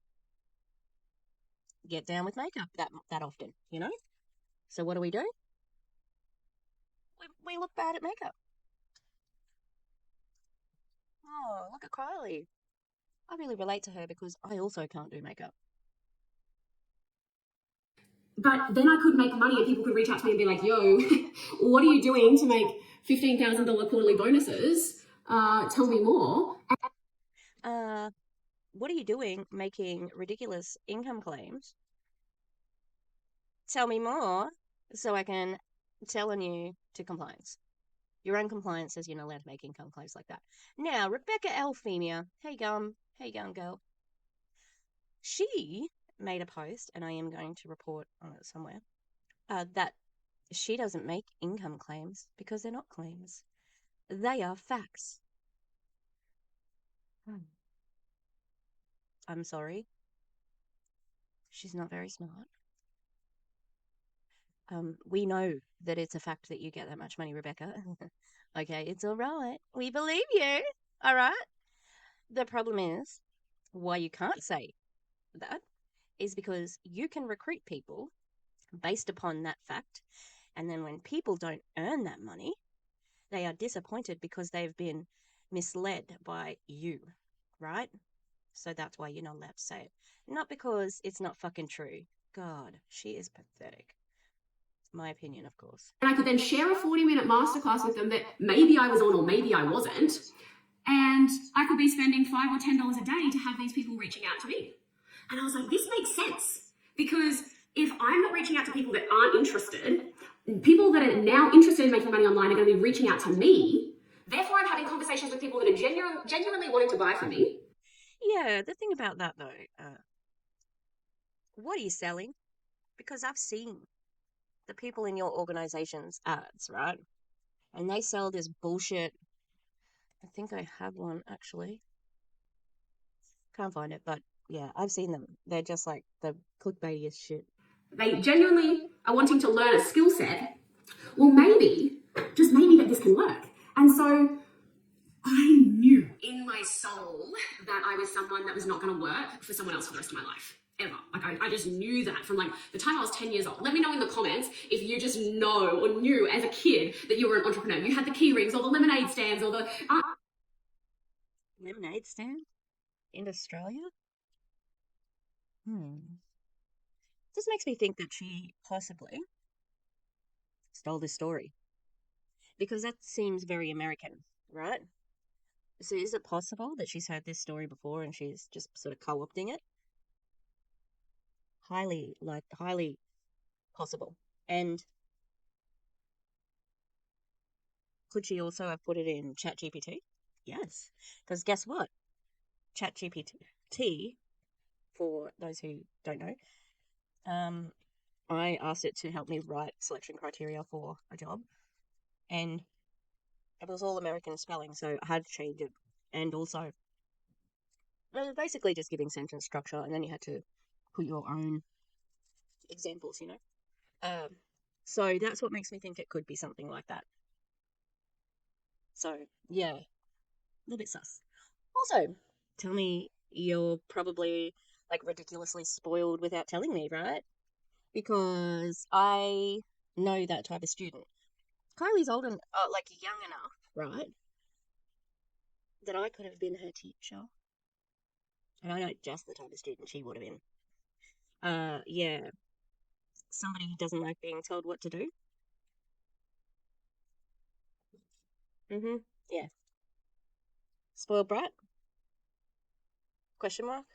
get down with makeup that often, So what do? We look bad at makeup. Oh, look at Kylie. I really relate to her because I also can't do makeup. But then I could make money and people could reach out to me and be like, yo, what are you doing to make $15,000 quarterly bonuses? Tell me more. What are you doing making ridiculous income claims? Tell me more so I can tell on you to compliance. Your own compliance says you're not allowed to make income claims like that. Now, Rebecca Elfemia, hey gum, girl. She made a post, and I am going to report on it somewhere, that she doesn't make income claims because they're not claims. They are facts. I'm sorry. She's not very smart. We know that it's a fact that you get that much money, Rebecca. Okay, it's all right. We believe you. All right. The problem is why you can't say that is because you can recruit people based upon that fact. And then when people don't earn that money, they are disappointed because they've been misled by you, right? So that's why you're not allowed to say it. Not because it's not fucking true. God, she is pathetic. My opinion, of course. And I could then share a 40-minute masterclass with them that maybe I was on or maybe I wasn't. And I could be spending $5 or $10 a day to have these people reaching out to me. And I was like, this makes sense. Because if I'm not reaching out to people that aren't interested, people that are now interested in making money online are going to be reaching out to me. Therefore, I'm having conversations with people that are genuinely wanting to buy from me. Yeah, the thing about that, though, what are you selling? Because I've seen the people in your organization's ads, right? And they sell this bullshit. I think I have one, actually. Can't find it, but yeah, I've seen them. They're just like the clickbaitiest shit. They genuinely are wanting to learn a skill set. Well, maybe, just maybe, that this can work. And so I knew in my soul that I was someone that was not going to work for someone else for the rest of my life. ever. Like I just knew that from like the time I was 10 years old. Let me know in the comments if you just know or knew as a kid that you were an entrepreneur. You had the key rings or the lemonade stands or the Lemonade stand in Australia? This makes me think that she possibly stole this story because that seems very American, right? So is it possible that she's heard this story before and she's just sort of co-opting it? Highly possible. And could she also have put it in ChatGPT? Yes, because guess what? ChatGPT, for those who don't know, I asked it to help me write selection criteria for a job, and it was all American spelling, so I had to change it. And also, it was basically just giving sentence structure, and then you had to put your own examples, So that's what makes me think it could be something like that. So, yeah, a little bit sus. Also, tell me you're probably like ridiculously spoiled without telling me, right? Because I know that type of student. Kylie's old and like young enough, right? That I could have been her teacher. And I know just the type of student she would have been. Yeah. Somebody who doesn't like being told what to do. Yeah. Spoiled brat? Question mark?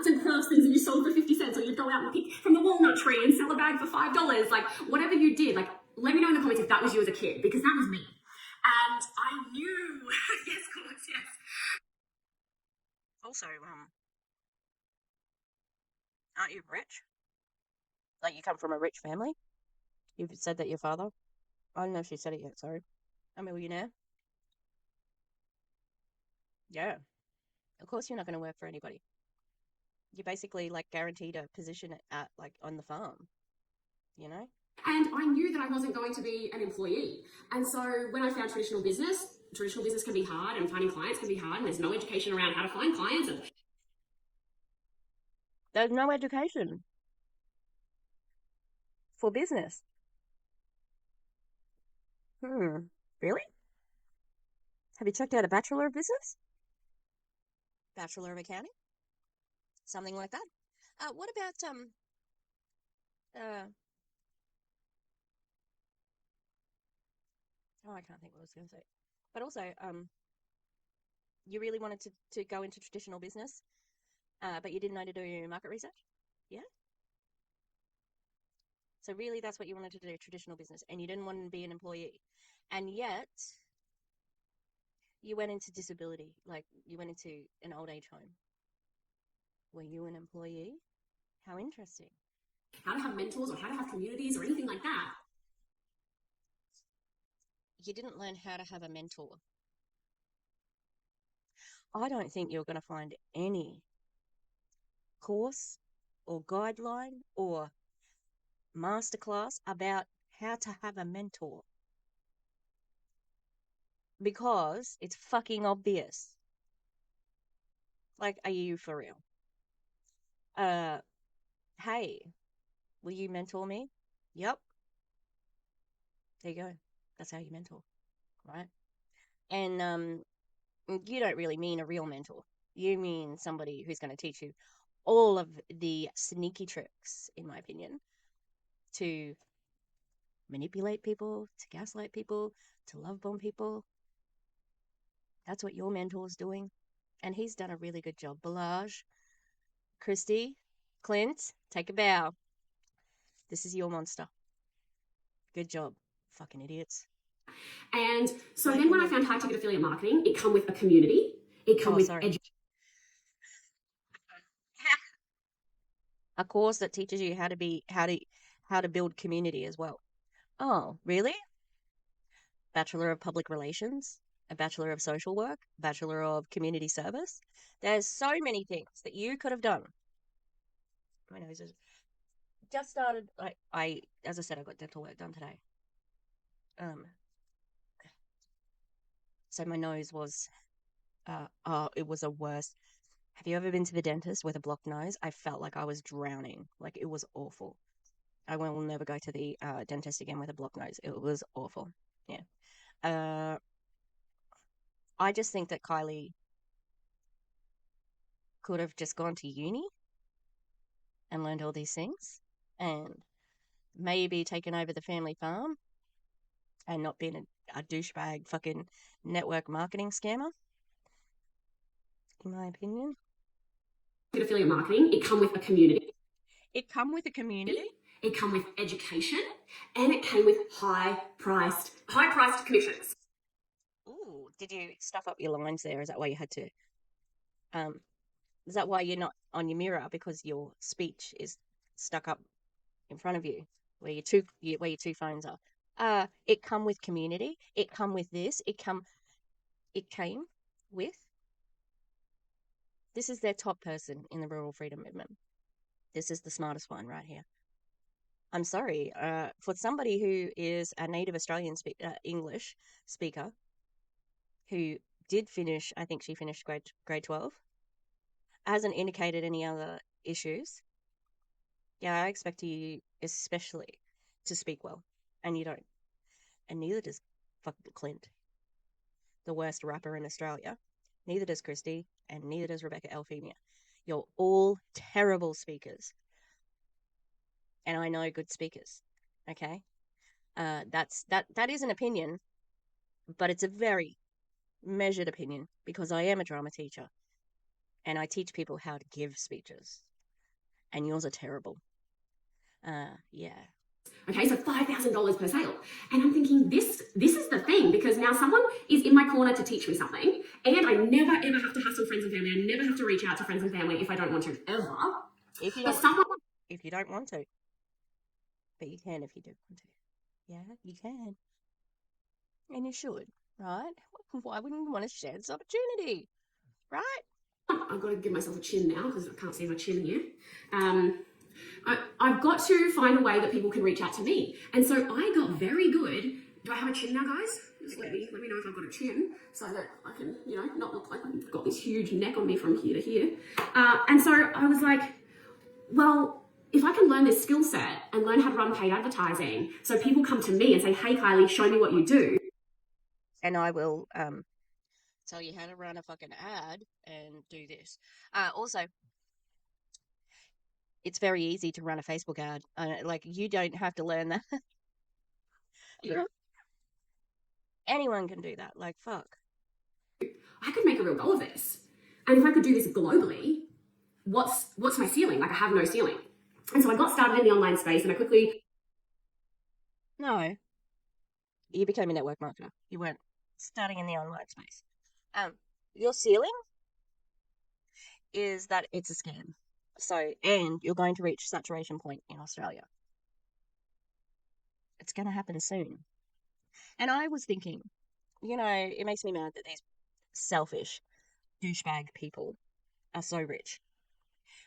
and crafts things that you sold for 50 cents, or you'd go out and pick from the walnut tree and sell a bag for $5. Like whatever you did, like let me know in the comments if that was you as a kid, because that was me. And I knew yes, of course, yes. Also, aren't you rich? Like you come from a rich family? You've said that your father? I don't know if she said it yet, sorry. A millionaire? Yeah. Of course you're not going to work for anybody. You're basically like guaranteed a position at like on the farm, you know? And I knew that I wasn't going to be an employee. And so when I found traditional business can be hard, and finding clients can be hard, and there's no education around how to find clients. And There's no education for business. Really? Have you checked out a Bachelor of Business? Bachelor of Accounting? Something like that? What about, I can't think what I was going to say. But also, you really wanted to go into traditional business, but you didn't know to do your market research? Yeah? So really that's what you wanted to do, traditional business, and you didn't want to be an employee. And yet, you went into disability, like you went into an old age home. Were you an employee? How interesting. how to have mentors or how to have communities or anything like that. You didn't learn how to have a mentor. I don't think you're going to find any course or guideline or masterclass about how to have a mentor, because it's fucking obvious. Like, are you for real? Hey, will you mentor me? Yep. There you go. That's how you mentor, right? And you don't really mean a real mentor. You mean somebody who's going to teach you all of the sneaky tricks, in my opinion, to manipulate people, to gaslight people, to love bomb people. That's what your mentor's doing. And he's done a really good job. Balaj, Christy, Clint, take a bow. This is your monster. Good job, fucking idiots. And so then when I found high ticket affiliate marketing, it come with a community. It come with a course that teaches you how to build community as well. Oh, really? Bachelor of Public Relations, a Bachelor of Social Work, Bachelor of Community Service. There's so many things that you could have done. My nose is just started. As I said, I got dental work done today. So my nose was, it was a worse. Have you ever been to the dentist with a blocked nose? I felt like I was drowning. Like, it was awful. I will never go to the dentist again with a blocked nose. It was awful. Yeah. I just think that Kylie could have just gone to uni and learned all these things and maybe taken over the family farm and not been a douchebag fucking network marketing scammer, in my opinion. With affiliate marketing, it come with a community. It come with a community. It come with education, and it came with high-priced commissions. Ooh, did you stuff up your lines there? Is that why you had to? Is that why you're not on your mirror, because your speech is stuck up in front of you, where your two phones are? It come with community. It come with this. It came with. This is their top person in the rural freedom movement. This is the smartest one right here. I'm sorry, for somebody who is a native Australian English speaker, who did finish, I think she finished grade 12, hasn't indicated any other issues. Yeah, I expect you especially to speak well, and you don't. And neither does fucking Clint, the worst rapper in Australia. Neither does Christy, and neither does Rebecca Elfemia. You're all terrible speakers. And I know good speakers, okay? That is an opinion, but it's a very measured opinion, because I am a drama teacher and I teach people how to give speeches, and yours are terrible. Yeah. Okay, so $5,000 per sale. And I'm thinking, this is the thing, because now someone is in my corner to teach me something, and I never ever have to hassle friends and family. I never have to reach out to friends and family if I don't want to, ever. If you don't want to. But you can if you do want to. Yeah, you can. And you should, right? Why wouldn't you want to share this opportunity? Right? I've got to give myself a chin now because I can't see my chin here. I've got to find a way that people can reach out to me. And so I got very good. Do I have a chin now, guys? Just let me know if I've got a chin so that I can, not look like I've got this huge neck on me from here to here. And so I was like, well, if I can learn this skill set and learn how to run paid advertising, so people come to me and say, hey, Kylie, show me what you do. And I will tell you how to run a fucking ad and do this. Also, it's very easy to run a Facebook ad. Like, you don't have to learn that. Anyone can do that. Like, fuck. I could make a real go of this. And if I could do this globally, what's my ceiling? Like, I have no ceiling. And so I got started in the online space, and I quickly... No. You became a network marketer. You weren't starting in the online space. Your ceiling is that it's a scam. So, and you're going to reach saturation point in Australia. It's going to happen soon. And I was thinking, it makes me mad that these selfish douchebag people are so rich.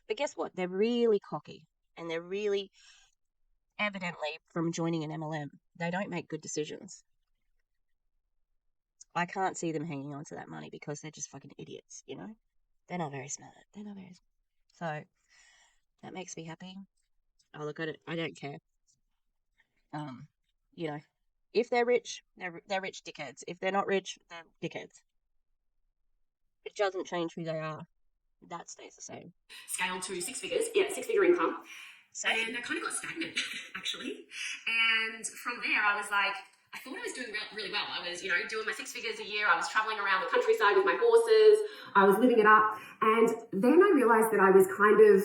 But guess what? They're really cocky, and they're really, evidently, from joining an MLM, they don't make good decisions. I can't see them hanging on to that money because they're just fucking idiots, They're not very smart. So that makes me happy. I'll look at it. I don't care. If they're rich, they're rich dickheads. If they're not rich, they're dickheads. It doesn't change who they are. That stays the same. Scaled to 6 figures, six-figure income. And I kind of got stagnant, actually. And from there, I was like, I thought I was doing really well. I was, doing my 6 figures a year. I was traveling around the countryside with my horses. I was living it up. And then I realized that I was kind of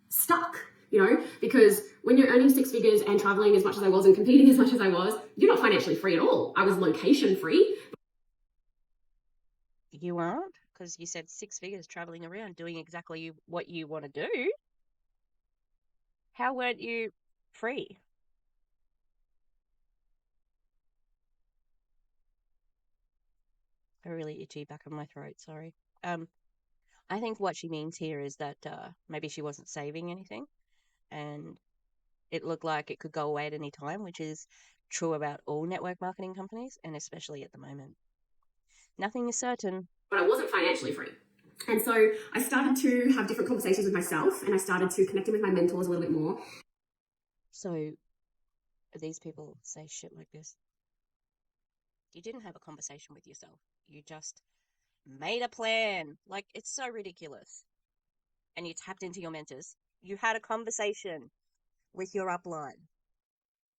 stuck, because when you're earning 6 figures and traveling as much as I was and competing as much as I was, you're not financially free at all. I was location free. You aren't? Because you said 6 figures traveling around doing exactly what you want to do. How weren't you free? A really itchy back of my throat, sorry. I think what she means here is that maybe she wasn't saving anything, and it looked like it could go away at any time, which is true about all network marketing companies, and especially at the moment. Nothing is certain. But I wasn't financially free. And so I started to have different conversations with myself, and I started to connect in with my mentors a little bit more. So these people say shit like this. You didn't have a conversation with yourself. You just made a plan. Like, it's so ridiculous. And you tapped into your mentors. You had a conversation with your upline.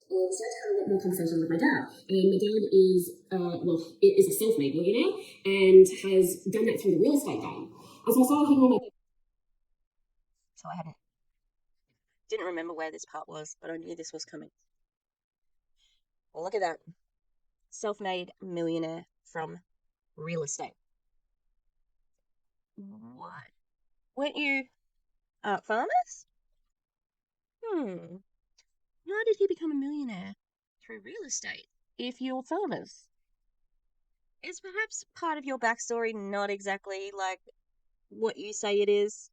I started having a lot more conversation with my dad. And my dad is a self-made millionaire and has done that through the real estate game. And so I started hearing all my... So I didn't remember where this part was, but I knew this was coming. Well, look at that. Self-made millionaire from real estate. What? Weren't you farmers? How did he become a millionaire through real estate if you're farmers? Is perhaps part of your backstory not exactly like what you say it is?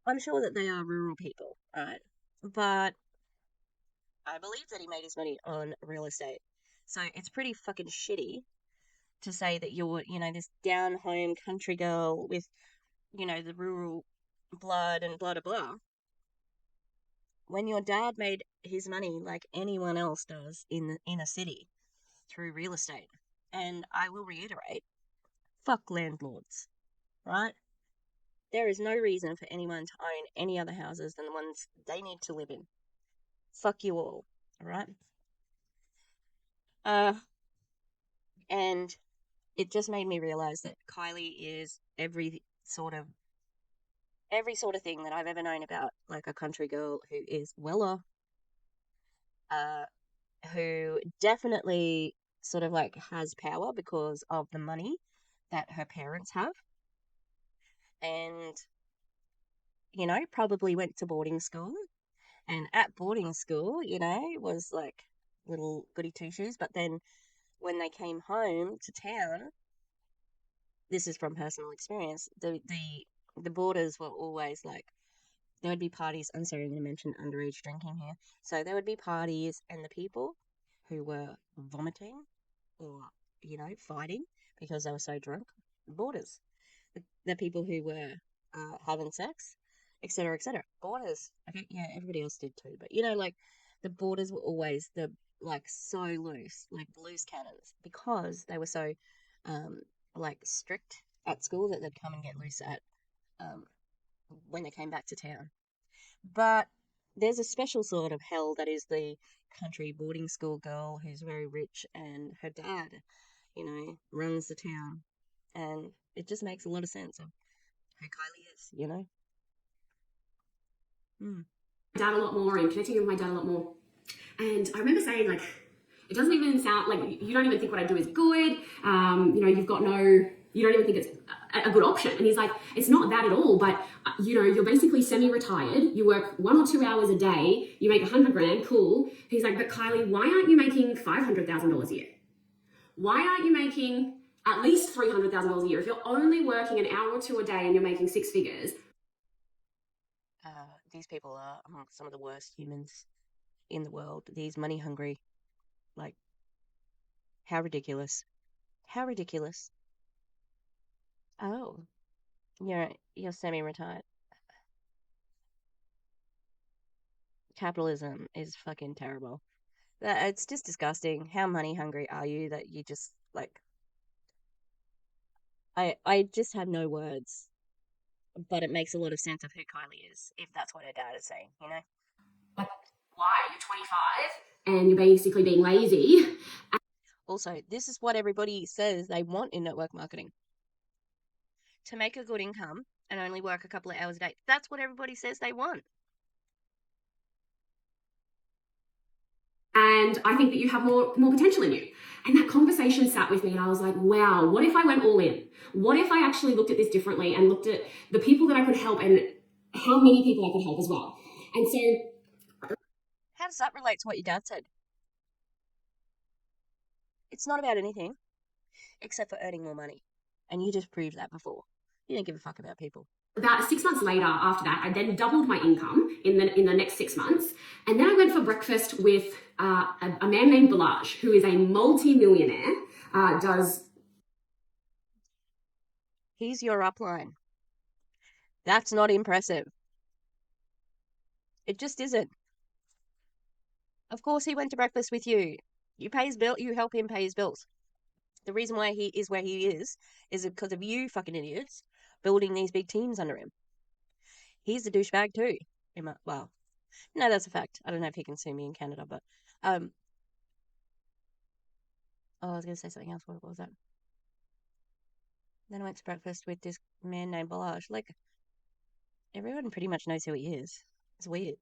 I'm sure that they are rural people, right? But I believe that he made his money on real estate. So it's pretty fucking shitty to say that you're, this down home country girl with, the rural blood and blah, blah, blah. When your dad made his money like anyone else does in a city through real estate. And I will reiterate, fuck landlords, right? There is no reason for anyone to own any other houses than the ones they need to live in. Fuck you all right? And it just made me realize that Kylie is every sort of thing that I've ever known about, like a country girl who is well off, who definitely sort of like has power because of the money that her parents have, and probably went to boarding school, and at boarding school was like little goody two shoes, but then when they came home to town, this is from personal experience, the boarders were always like, there would be parties. I'm sorry, I'm going to mention underage drinking here. So there would be parties, and the people who were vomiting or, fighting because they were so drunk, boarders. The people who were having sex, etc., etc. Boarders. Okay, yeah, everybody else did too. But, like, the boarders were always so loose, like loose cannons, because they were so, strict at school that they'd come and get loose at when they came back to town. But there's a special sort of hell that is the country boarding school girl who's very rich, and her dad, runs the town. And it just makes a lot of sense of who Kylie is, Dad a lot more and connecting with my dad a lot more. And I remember saying, like, it doesn't even sound like, you don't even think what I do is good. You don't even think it's a good option. And he's like, it's not that at all, but you're basically semi-retired. You work 1 or 2 hours a day. You make $100,000, cool. He's like, but Kylie, why aren't you making $500,000 a year? Why aren't you making at least $300,000 a year? If you're only working an hour or two a day and you're making 6 figures. These people are among some of the worst humans in the world. These money hungry, like, how ridiculous. How ridiculous. Oh, you're semi-retired. Capitalism is fucking terrible. It's just disgusting. How money hungry are you that you just like? I just have no words, but it makes a lot of sense of who Kylie is, if that's what her dad is saying. Like, why? You're 25 and you're basically being lazy. Also, this is what everybody says they want in network marketing. To make a good income and only work a couple of hours a day. That's what everybody says they want. And I think that you have more potential in you. And that conversation sat with me, and I was like, wow, what if I went all in? What if I actually looked at this differently and looked at the people that I could help and how many people I could help as well? And so... How does that relate to what your dad said? It's not about anything except for earning more money. And you just proved that before. You don't give a fuck about people. About 6 months later after that, I then doubled my income in the next 6 months. And then I went for breakfast with a man named Balaj, who is a multi-millionaire, He's your upline. That's not impressive. It just isn't. Of course he went to breakfast with you. You pay his bill, you help him pay his bills. The reason why he is where he is because of you fucking idiots building these big teams under him. He's a douchebag too. Well, no, that's a fact. I don't know if he can sue me in Canada, but oh, I was going to say something else. What was that? Then I went to breakfast with this man named Balaj. Like, everyone pretty much knows who he is. It's weird.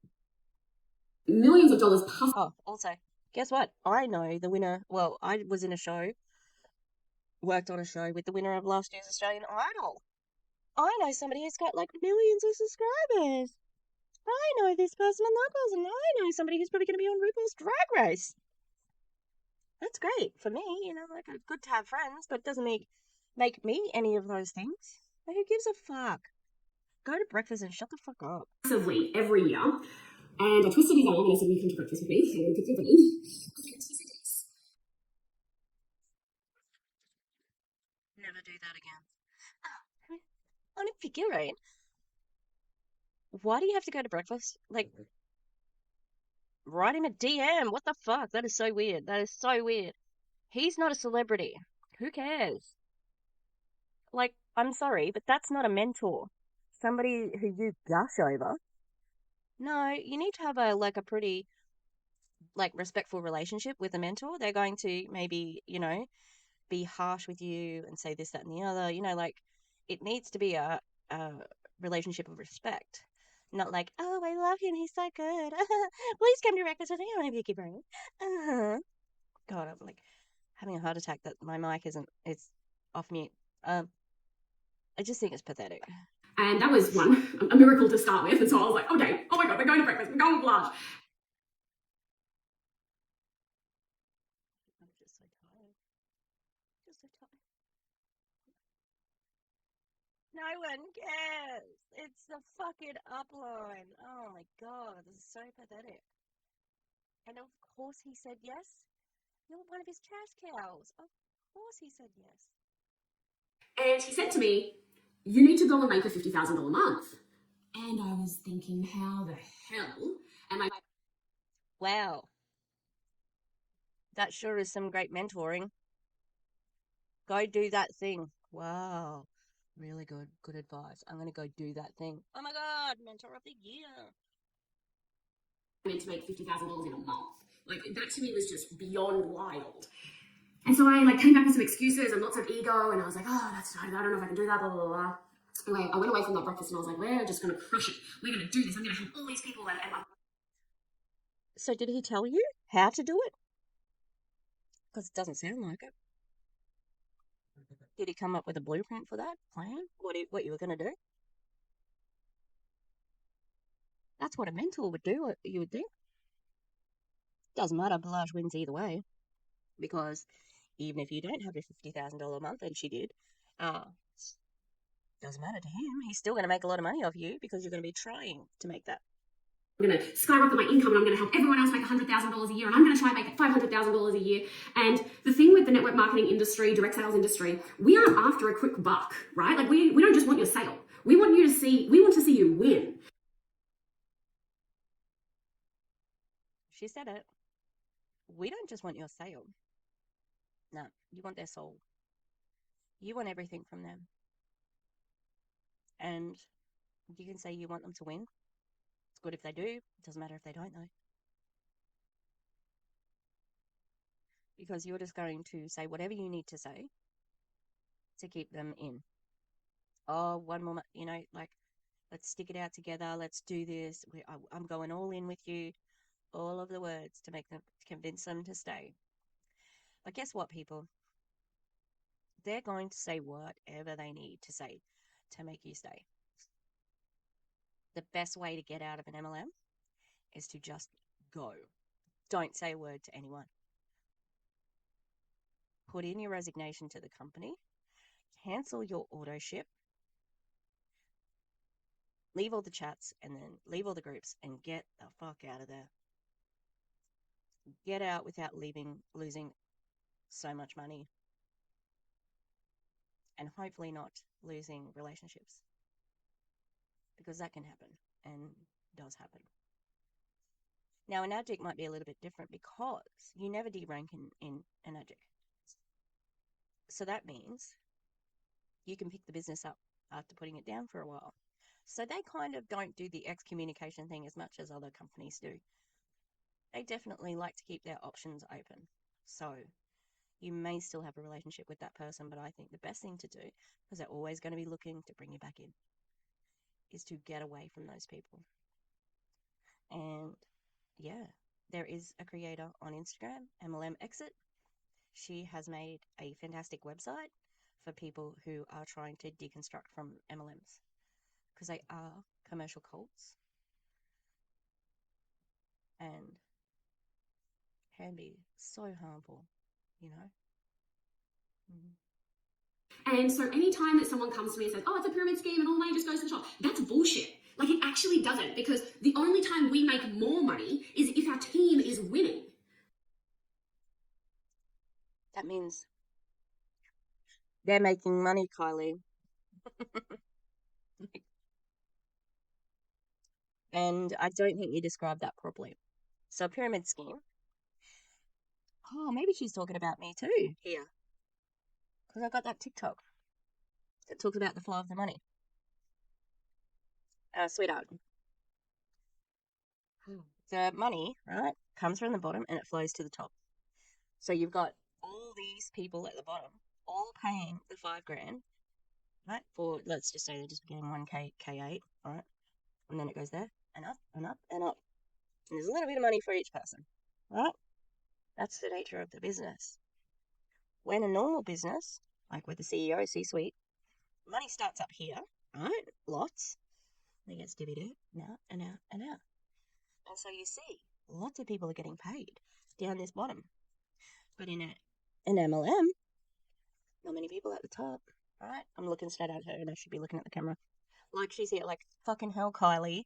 Millions of dollars. Oh, also, guess what? I know the winner. Well, I was in a show, worked on a show with the winner of last year's Australian Idol. I know somebody who's got like millions of subscribers. I know this person and that person. I know somebody who's probably going to be on RuPaul's Drag Race. That's great for me, like it's good to have friends, but it doesn't make me any of those things. Like, who gives a fuck? Go to breakfast and shut the fuck up. Massively every year. And I twisted his arm and I said, "You come to breakfast with me." And I picked your brain. Never do that again. On a figure eight. Why do you have to go to breakfast? Like, write him a DM. What the fuck? That is so weird. That is so weird. He's not a celebrity. Who cares? Like, I'm sorry, but that's not a mentor. Somebody who you gush over. No, you need to have a pretty respectful relationship with a mentor. They're going to maybe, be harsh with you and say this, that, and the other. It needs to be a relationship of respect. Not like, oh, I love him, he's so good. Please come to breakfast with me. I want to pick your brain. God, I'm like having a heart attack that my mic it's off mute. I just think it's pathetic. And that was a miracle to start with. And so I was like, okay, oh my God, we're going to breakfast. We're going to lunch. I'm just so tired. Just so tired. No one cares. It's the fucking upline. Oh my God, this is so pathetic. And of course he said yes. You're one of his cash cows. Of course he said yes. And he said to me, "You need to go and make a $50,000 month." And I was thinking, how the hell am I? Wow. That sure is some great mentoring. Go do that thing. Wow. Really good. Good advice. I'm going to go do that thing. Oh my God. Mentor of the year. Meant to make $50,000 in a month. Like, that to me was just beyond wild. And so I came back with some excuses and lots of ego, and I was like, oh, I don't know if I can do that, blah, blah, blah. Anyway, I went away from that breakfast and I was like, we're just going to crush it. We're going to do this. I'm going to help all these people. So did he tell you how to do it? Because it doesn't sound like it. Did he come up with a blueprint for that plan? What you were going to do? That's what a mentor would do, you would think. Doesn't matter, Balaj wins either way. Because even if you don't have a $50,000 a month, and she did, doesn't matter to him. He's still going to make a lot of money off you because you're going to be trying to make that. I'm going to skyrocket my income and I'm going to help everyone else make $100,000 a year, and I'm going to try and make $500,000 a year. And the thing with the network marketing industry, direct sales industry, we aren't after a quick buck, right? Like, we don't just want your sale. We want to see you win. She said it. We don't just want your sale. No, you want their soul. You want everything from them. And you can say you want them to win. It's good if they do. It doesn't matter if they don't, though. Because you're just going to say whatever you need to say to keep them in. Oh, one more, let's stick it out together. Let's do this. I'm going all in with you. All of the words to convince them to stay. But guess what, people? They're going to say whatever they need to say to make you stay. The best way to get out of an MLM is to just go. Don't say a word to anyone. Put in your resignation to the company. Cancel your auto ship. Leave all the chats and then leave all the groups and get the fuck out of there. Get out without losing so much money. and hopefully not losing relationships, because that can happen and does happen. Now, an adjunct might be a little bit different because you never derank in an adjunct. So that means you can pick the business up after putting it down for a while. So they kind of don't do the excommunication thing as much as other companies do. They definitely like to keep their options open. So you may still have a relationship with that person, but I think the best thing to do, because they're always going to be looking to bring you back in, is to get away from those people. And yeah, there is a creator on Instagram, MLM Exit. She has made a fantastic website for people who are trying to deconstruct from MLMs, because they are commercial cults and can be so harmful, you know. And so anytime that someone comes to me and says, oh, it's a pyramid scheme and all the money just goes to the top, that's bullshit. Like, it actually doesn't, because the only time we make more money is if our team is winning. That means they're making money, Kylie. And I don't think you described that properly. So a pyramid scheme. Oh, maybe she's talking about me too here, because I got that TikTok that talks about the flow of the money. Sweetheart, the money, right, comes from the bottom and it flows to the top. So you've got all these people at the bottom all paying the $5,000, right, for, let's just say they're just getting 1K, K8, right, and then it goes there and up and up and up. And there's a little bit of money for each person, right? That's the nature of the business. When a normal business, like with the CEO, C-suite, money starts up here, right? Lots. And it gets divvied out and out and out. And so you see, lots of people are getting paid down this bottom. But in an MLM, not many people at the top, right? I'm looking straight at her and I should be looking at the camera. Like she's here, like, fucking hell, Kylie,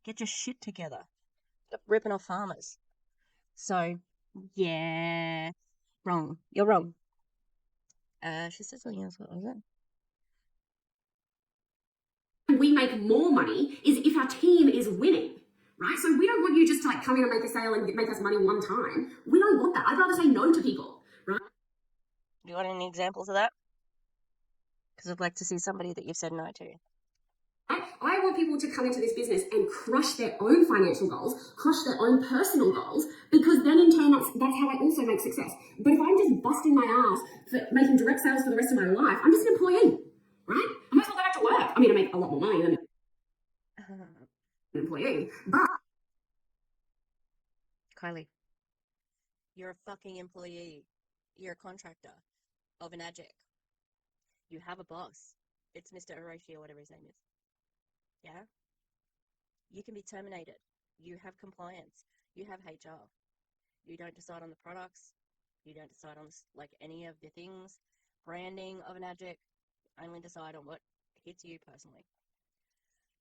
get your shit together. Stop ripping off farmers. So, yeah, wrong. You're wrong. She said something else. What was it? We make more money is if our team is winning, right? So we don't want you just to like come in and make a sale and make us money one time. We don't want that. I'd rather say no to people, right? Do you want any examples of that? Because I'd like to see somebody that you've said no to. I want people to come into this business and crush their own financial goals, crush their own personal goals, because then in turn, that's how I also make success. But if I'm just busting my ass for making direct sales for the rest of my life, I'm just an employee, right? I might as well go back to work. I mean, I make a lot more money than an employee, but... Kylie, you're a fucking employee. You're a contractor of an adjunct. You have a boss. It's Mr. Orochi or whatever his name is. Yeah? You can be terminated. You have compliance. You have HR. You don't decide on the products. You don't decide on like any of the things. Branding of an adjunct. Only decide on what hits you personally.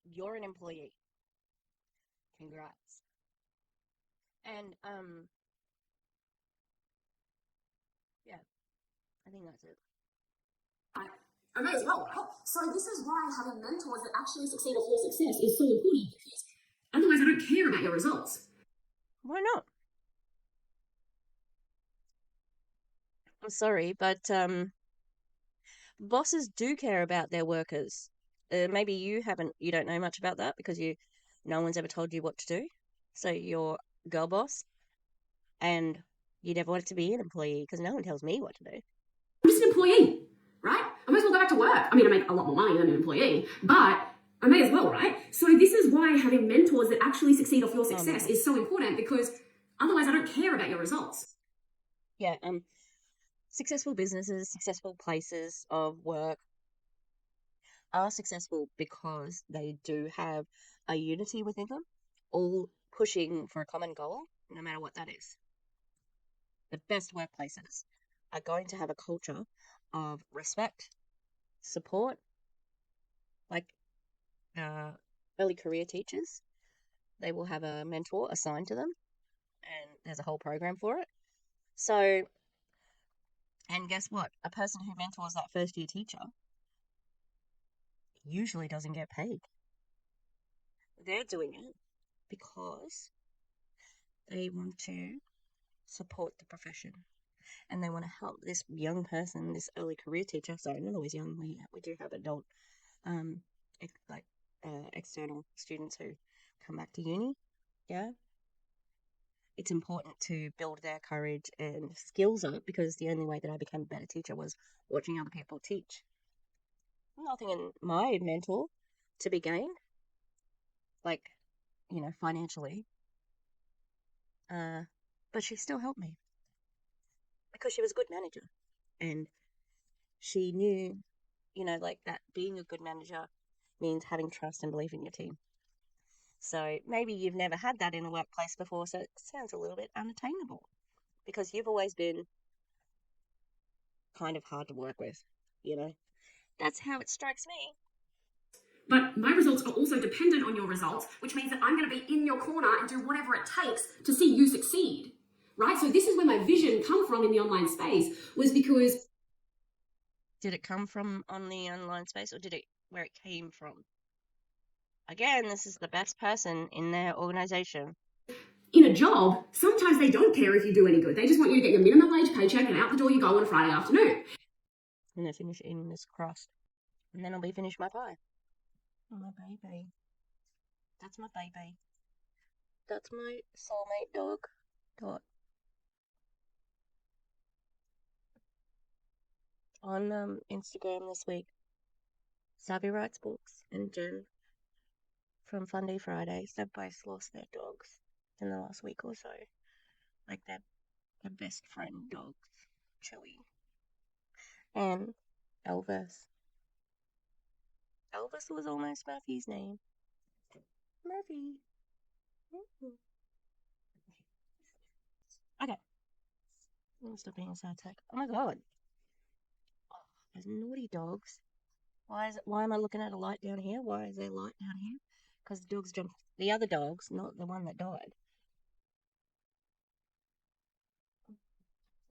You're an employee. Congrats. And yeah, I think that's it. I may as well, right? So this is why having mentors that actually succeed at your success is so important, because otherwise I don't care about your results. Why not? I'm sorry, but bosses do care about their workers. Maybe you don't know much about that because no one's ever told you what to do. So you're girl boss, and you never wanted to be an employee because no one tells me what to do. I'm just an employee, right? I might as well go back to work. I mean, I make a lot more money than an employee, but I may as well, right? So this is why having mentors that actually succeed off your success is so important, because otherwise I don't care about your results. Yeah, successful businesses, successful places of work are successful because they do have a unity within them, all pushing for a common goal, no matter what that is. The best workplaces are going to have a culture of respect, support, like early career teachers. They will have a mentor assigned to them, and there's a whole program for it. So, and guess what? A person who mentors that first year teacher usually doesn't get paid. They're doing it because they want to support the profession and they want to help this young person, this early career teacher. Sorry, not always young. We do have adult, external students who come back to uni. Yeah. It's important to build their courage and skills up because the only way that I became a better teacher was watching other people teach. Nothing in my mentor to be gained, like, financially. But she still helped me because she was a good manager and she knew, that being a good manager means having trust and belief in your team. So maybe you've never had that in a workplace before, so it sounds a little bit unattainable because you've always been kind of hard to work with, That's how it strikes me. But my results are also dependent on your results, which means that I'm going to be in your corner and do whatever it takes to see you succeed, right? So this is where my vision come from in the online space, was because... Did it come from on the online space or where it came from? Again, this is the best person in their organization. In a job, sometimes they don't care if you do any good. They just want you to get your minimum wage paycheck and out the door you go on a Friday afternoon. I'm going to finish eating this crust and then I'll be finished my pie. Oh, my baby. That's my baby. That's my soulmate dog. Dot. On Instagram this week, Savvy writes books and Jen from Funday Fridays, they've both lost their dogs in the last week or so. Like their best friend dogs, Chewy and Elvis. Elvis was almost Murphy's name. Murphy. Okay. Let me stop being a sad sack. Oh my god. Oh, those naughty dogs. Why am I looking at a light down here? Why is there a light down here? Because the dogs jumped. The other dogs, not the one that died.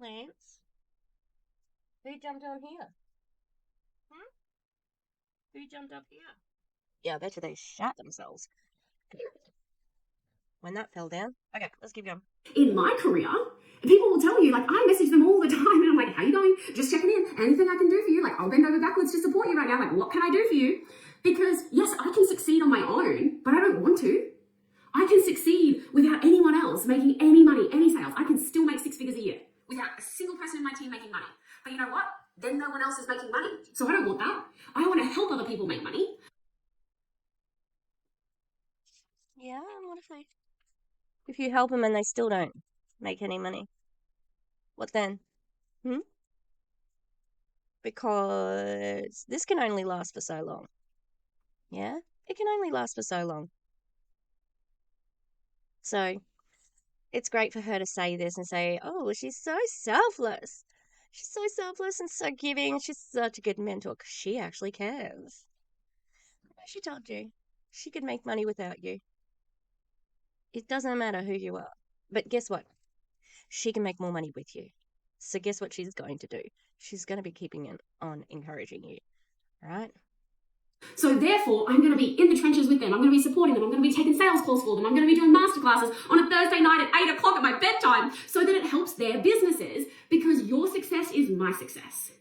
Lance? Who jumped down here? Who jumped up here? Yeah, I bet you they shat themselves when that fell down. Okay, let's keep going. In my career, people will tell you, like, I message them all the time and I'm like, how you going? Just checking in. Anything I can do for you? Like, I'll bend over backwards to support you right now. Like, what can I do for you? Because yes, I can succeed on my own, but I don't want to. I can succeed without anyone else making any money, any sales. I can still make 6 figures a year without a single person in my team making money. But you know what? Then no one else is making money. So I don't want that. I want to help other people make money. Yeah, what if you help them and they still don't make any money? What then? Because this can only last for so long. Yeah? It can only last for so long. So it's great for her to say this and say, oh, she's so selfless. She's so selfless and so giving. She's such a good mentor because she actually cares. She told you she could make money without you. It doesn't matter who you are. But guess what? She can make more money with you. So guess what she's going to do? She's going to be keeping on encouraging you. Right? So therefore, I'm going to be in the trenches with them. I'm going to be supporting them. I'm going to be taking sales calls for them. I'm going to be doing masterclasses on a Thursday night at 8 o'clock at my bedtime so that it helps their businesses, because your success is my success.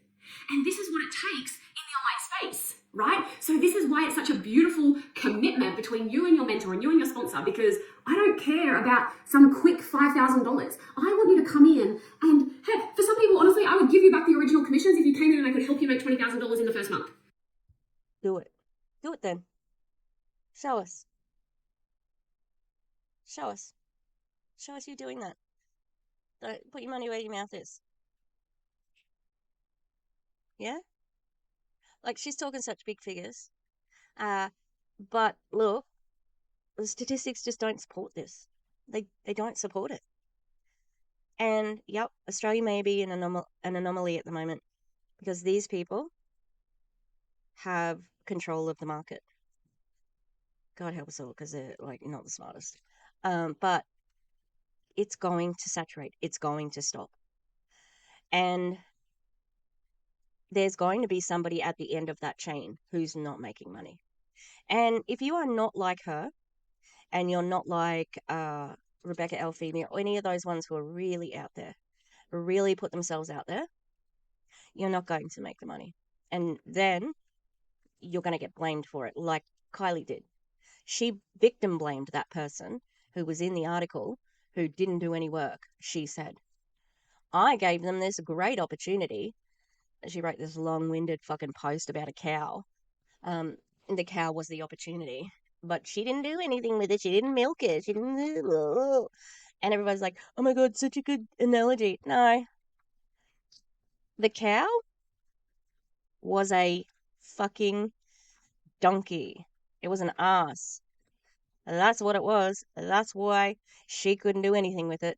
And this is what it takes in the online space, right? So this is why it's such a beautiful commitment between you and your mentor and you and your sponsor, because I don't care about some quick $5,000. I want you to come in and, heck, for some people, honestly, I would give you back the original commissions if you came in and I could help you make $20,000 in the first month. Do it. Do it then. Show us. Show us. Show us you doing that. Don't put your money where your mouth is. Yeah? Like, she's talking such big figures. But look, the statistics just don't support this. They don't support it. And, yep, Australia may be an anomaly at the moment because these people have control of the market. God help us all, because they're, like, not the smartest. But it's going to saturate. It's going to stop. And there's going to be somebody at the end of that chain who's not making money. And if you are not like her, and you're not like Rebecca Elfimi or any of those ones who are really out there, really put themselves out there, you're not going to make the money. And then you're going to get blamed for it, like Kylie did. She victim blamed that person who was in the article who didn't do any work. She said, I gave them this great opportunity. She wrote this long-winded fucking post about a cow. And the cow was the opportunity, but she didn't do anything with it. She didn't milk it. She didn't. And everybody's like, oh my God, such a good analogy. No. The cow was a fucking donkey. It was an ass. That's what it was. That's why she couldn't do anything with it,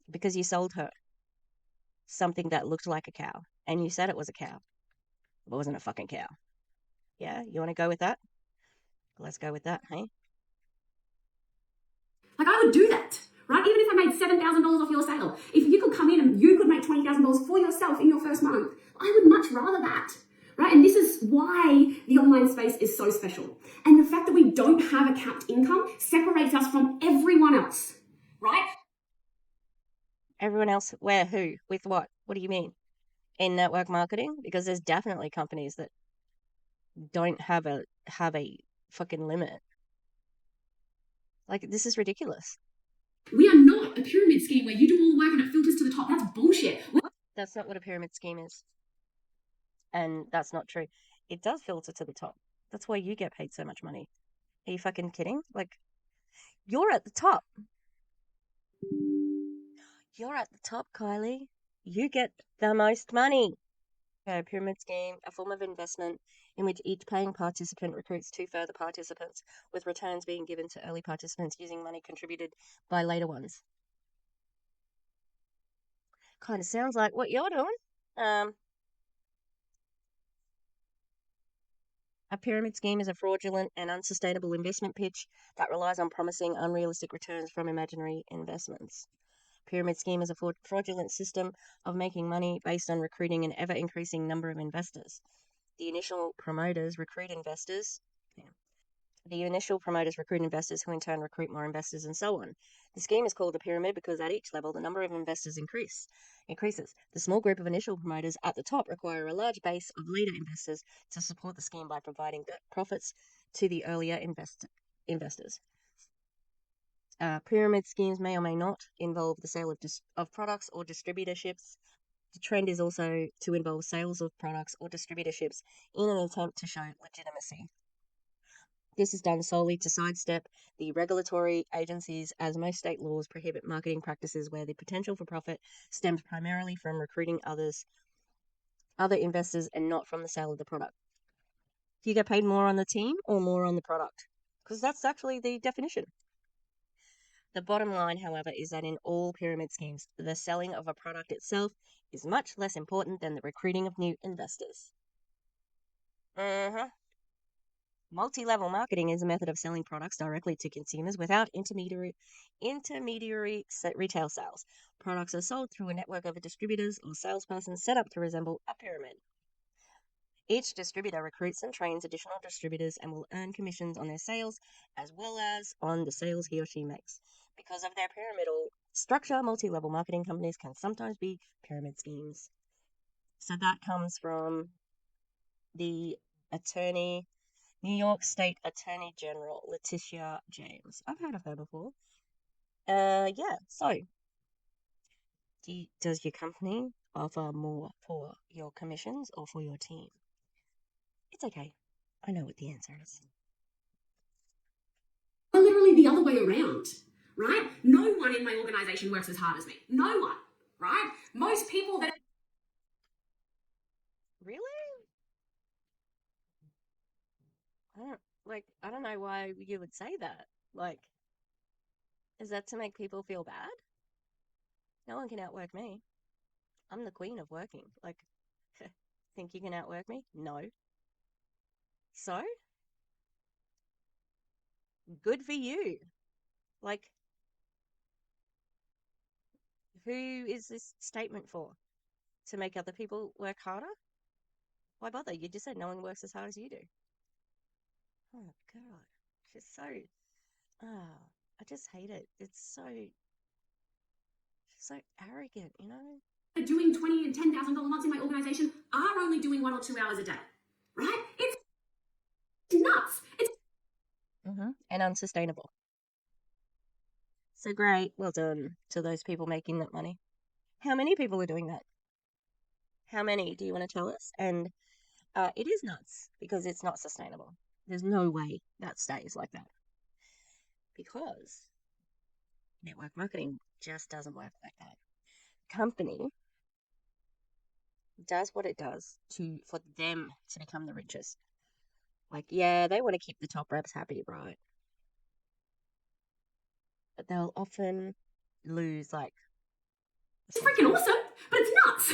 because you sold her something that looked like a cow and you said it was a cow. It wasn't a fucking cow. Yeah, you want to go with that? Let's go with that, hey? Like, I would do that, right? Even if I made $7,000 off your sale, if you could come in and you could make $20,000 for yourself in your first month, I would much rather that, right? And this is why the online space is so special. And the fact that we don't have a capped income separates us from everyone else, right? Everyone else, where, who, with what? What do you mean? In network marketing? Because there's definitely companies that don't have a fucking limit. Like, this is ridiculous. We are not a pyramid scheme where you do all the work and it filters to the top. That's bullshit. That's not what a pyramid scheme is. And that's not true. It does filter to the top. That's why you get paid so much money. Are you fucking kidding? Like, you're at the top. You're at the top, Kylie. You get the most money. A pyramid scheme, a form of investment in which each paying participant recruits two further participants, with returns being given to early participants using money contributed by later ones. Kind of sounds like what you're doing. A pyramid scheme is a fraudulent and unsustainable investment pitch that relies on promising unrealistic returns from imaginary investments. Pyramid scheme is a fraudulent system of making money based on recruiting an ever-increasing number of investors. The initial promoters recruit investors. The initial promoters recruit investors who in turn recruit more investors, and so on. The scheme is called a pyramid because at each level the number of investors increases. The small group of initial promoters at the top require a large base of later investors to support the scheme by providing profits to the earlier investors. Pyramid schemes may or may not involve the sale of products or distributorships. The trend is also to involve sales of products or distributorships in an attempt to show legitimacy. This is done solely to sidestep the regulatory agencies, as most state laws prohibit marketing practices where the potential for profit stems primarily from recruiting other investors and not from the sale of the product. Do you get paid more on the team or more on the product? Because that's actually the definition. The bottom line, however, is that in all pyramid schemes, the selling of a product itself is much less important than the recruiting of new investors. Multi-level marketing is a method of selling products directly to consumers without intermediary retail sales. Products are sold through a network of distributors or salespersons set up to resemble a pyramid. Each distributor recruits and trains additional distributors and will earn commissions on their sales as well as on the sales he or she makes. Because of their pyramidal structure, multi-level marketing companies can sometimes be pyramid schemes. So that comes from the New York State Attorney General, Letitia James. I've heard of her before. Yeah, so does your company offer more for your commissions or for your team? It's okay. I know what the answer is. We're literally the other way around, right? No one in my organization works as hard as me. No one, right? Most people that... Really? I don't know why you would say that. Like, is that to make people feel bad? No one can outwork me. I'm the queen of working. Like, think you can outwork me? No. So, good for you. Like, who is this statement for? To make other people work harder? Why bother? You just said no one works as hard as you do. Oh God, she's so. Ah, I just hate it. It's so. She's so arrogant, you know. Doing $20,000 and $10,000 months in my organization are only doing 1 or 2 hours a day, right? It's nuts. It's And unsustainable. So great, well done to those people making that money. How many people are doing that? How many do you want to tell us? And it is nuts because it's not sustainable. There's no way that stays like that because network marketing just doesn't work like that. Company does what it does for them to become the richest. Like, yeah, they want to keep the top reps happy, right? But they'll often lose like. It's freaking awesome, but it's nuts,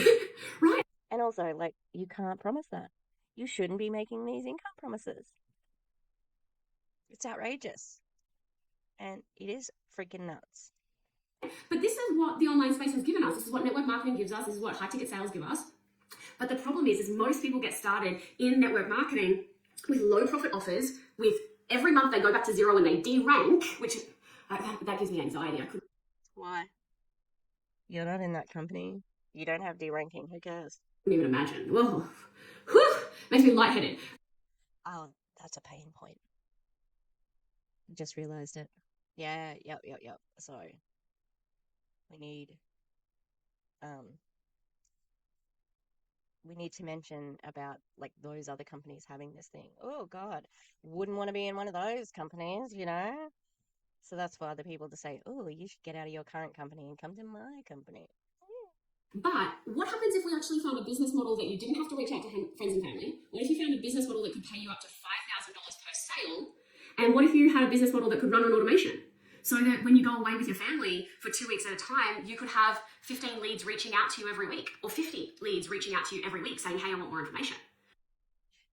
right? And also, like, you can't promise that. You shouldn't be making these income promises. It's outrageous. And it is freaking nuts. But this is what the online space has given us. This is what network marketing gives us. This is what high ticket sales give us. But the problem is most people get started in network marketing with low profit offers, with every month they go back to zero and they de-rank, which that gives me anxiety. Why? You're not in that company. You don't have de-ranking. Who cares? Couldn't even imagine. Whoa. Whew, makes me lightheaded. Oh, that's a pain point. I just realized it. Yeah, yep. So we need to mention about like those other companies having this thing. Oh God, wouldn't want to be in one of those companies, you know? So that's for other people to say, oh, you should get out of your current company and come to my company. But what happens if we actually found a business model that you didn't have to reach out to friends and family? What if you found a business model that could pay you up to $5,000 per sale? And what if you had a business model that could run on automation? So that when you go away with your family for 2 weeks at a time, you could have 15 leads reaching out to you every week, or 50 leads reaching out to you every week saying, hey, I want more information.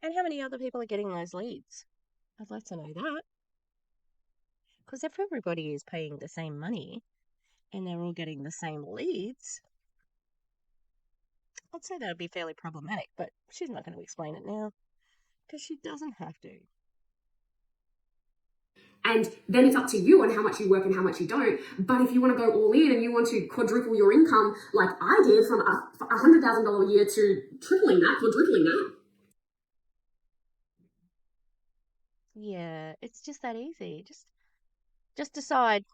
And how many other people are getting those leads? I'd like to know that. Because if everybody is paying the same money and they're all getting the same leads, I'd say that would be fairly problematic, but she's not going to explain it now because she doesn't have to. And then it's up to you on how much you work and how much you don't. But if you want to go all in and you want to quadruple your income like I did from $100,000 a year to tripling that, quadrupling that. Yeah, it's just that easy. Just decide,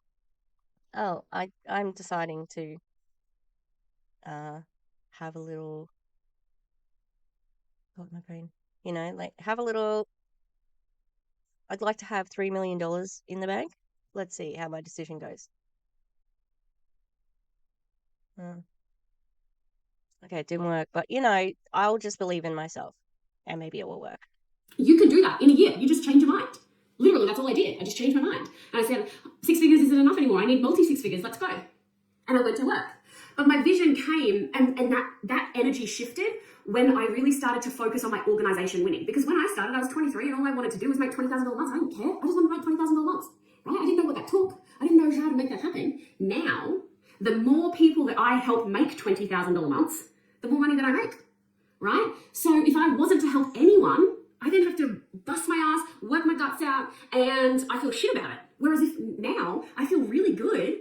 oh, I'm deciding to have a little, got my brain, like have a little, I'd like to have $3 million in the bank. Let's see how my decision goes. Okay, it didn't work, but I'll just believe in myself and maybe it will work. You can do that in a year. You just change your mind. Literally, that's all I did. I just changed my mind. And I said, 6 figures isn't enough anymore. I need multi-6 figures. Let's go. And I went to work. But my vision came and that energy shifted when I really started to focus on my organization winning. Because when I started, I was 23 and all I wanted to do was make $20,000 months. I didn't care. I just wanted to make $20,000 months, right? I didn't know what that took. I didn't know how to make that happen. Now, the more people that I help make $20,000 months, the more money that I make, right? So if I wasn't to help anyone, I then have to bust my ass, work my guts out, and I feel shit about it. Whereas if now I feel really good.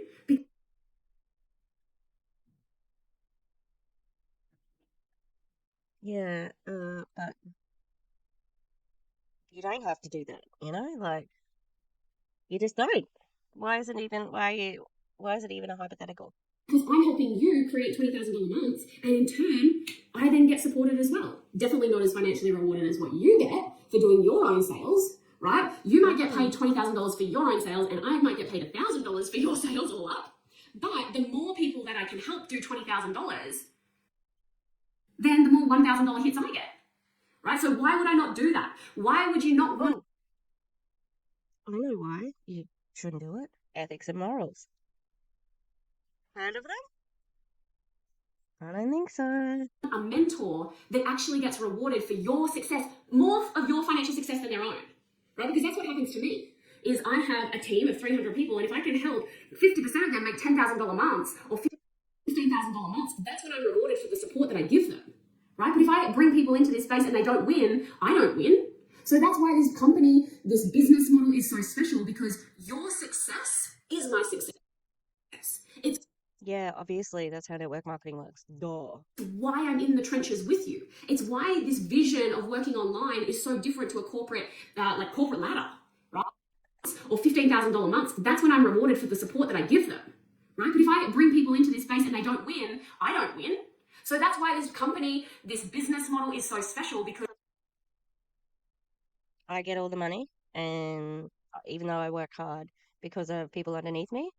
Yeah, but you don't have to do that, like you just don't. Why is it even a hypothetical? Because I'm helping you create $20,000 months, and in turn, I then get supported as well. Definitely not as financially rewarded as what you get for doing your own sales, right? You might get paid $20,000 for your own sales, and I might get paid $1,000 for your sales all up. But the more people that I can help do $20,000, then the more $1,000 hits I get, right? So why would I not do that? Why would you not want? I know why you shouldn't do it. Ethics and morals. Heard of them? I don't think so. A mentor that actually gets rewarded for your success, more of your financial success than their own, right? Because that's what happens to me. Is I have a team of 300 people, and if I can help 50% of them make $10,000 months or $15,000 months, that's when I'm rewarded for the support that I give them, right? But if I bring people into this space and they don't win, I don't win. So that's why this company, this business model is so special, because your success is my success. It's Yeah, obviously that's how network marketing works. Duh. why I'm in the trenches with you. It's why this vision of working online is so different to a corporate, like corporate ladder, right? Or $15,000 months. That's when I'm rewarded for the support that I give them, right? But if I bring people into this space and they don't win, I don't win. So that's why this company, this business model is so special, because I get all the money, and even though I work hard because of people underneath me,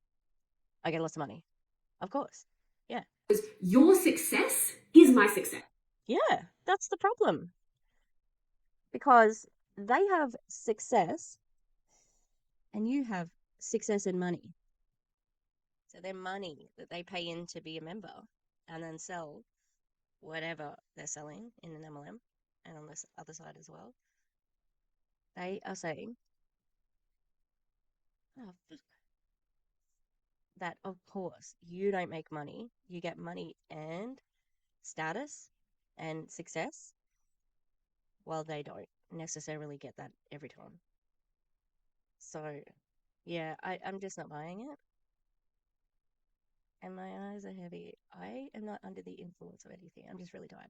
I get lots of money. Of course. Yeah. your success is my success. Yeah, that's the problem. Because they have success and you have success and money. So their money that they pay in to be a member and then sell whatever they're selling in an MLM and on this other side as well, they are saying, oh, fuck, that of course you don't make money. You get money and status and success, while they don't necessarily get that every time. So, yeah, I'm just not buying it. And my eyes are heavy. I am not under the influence of anything. I'm just really tired.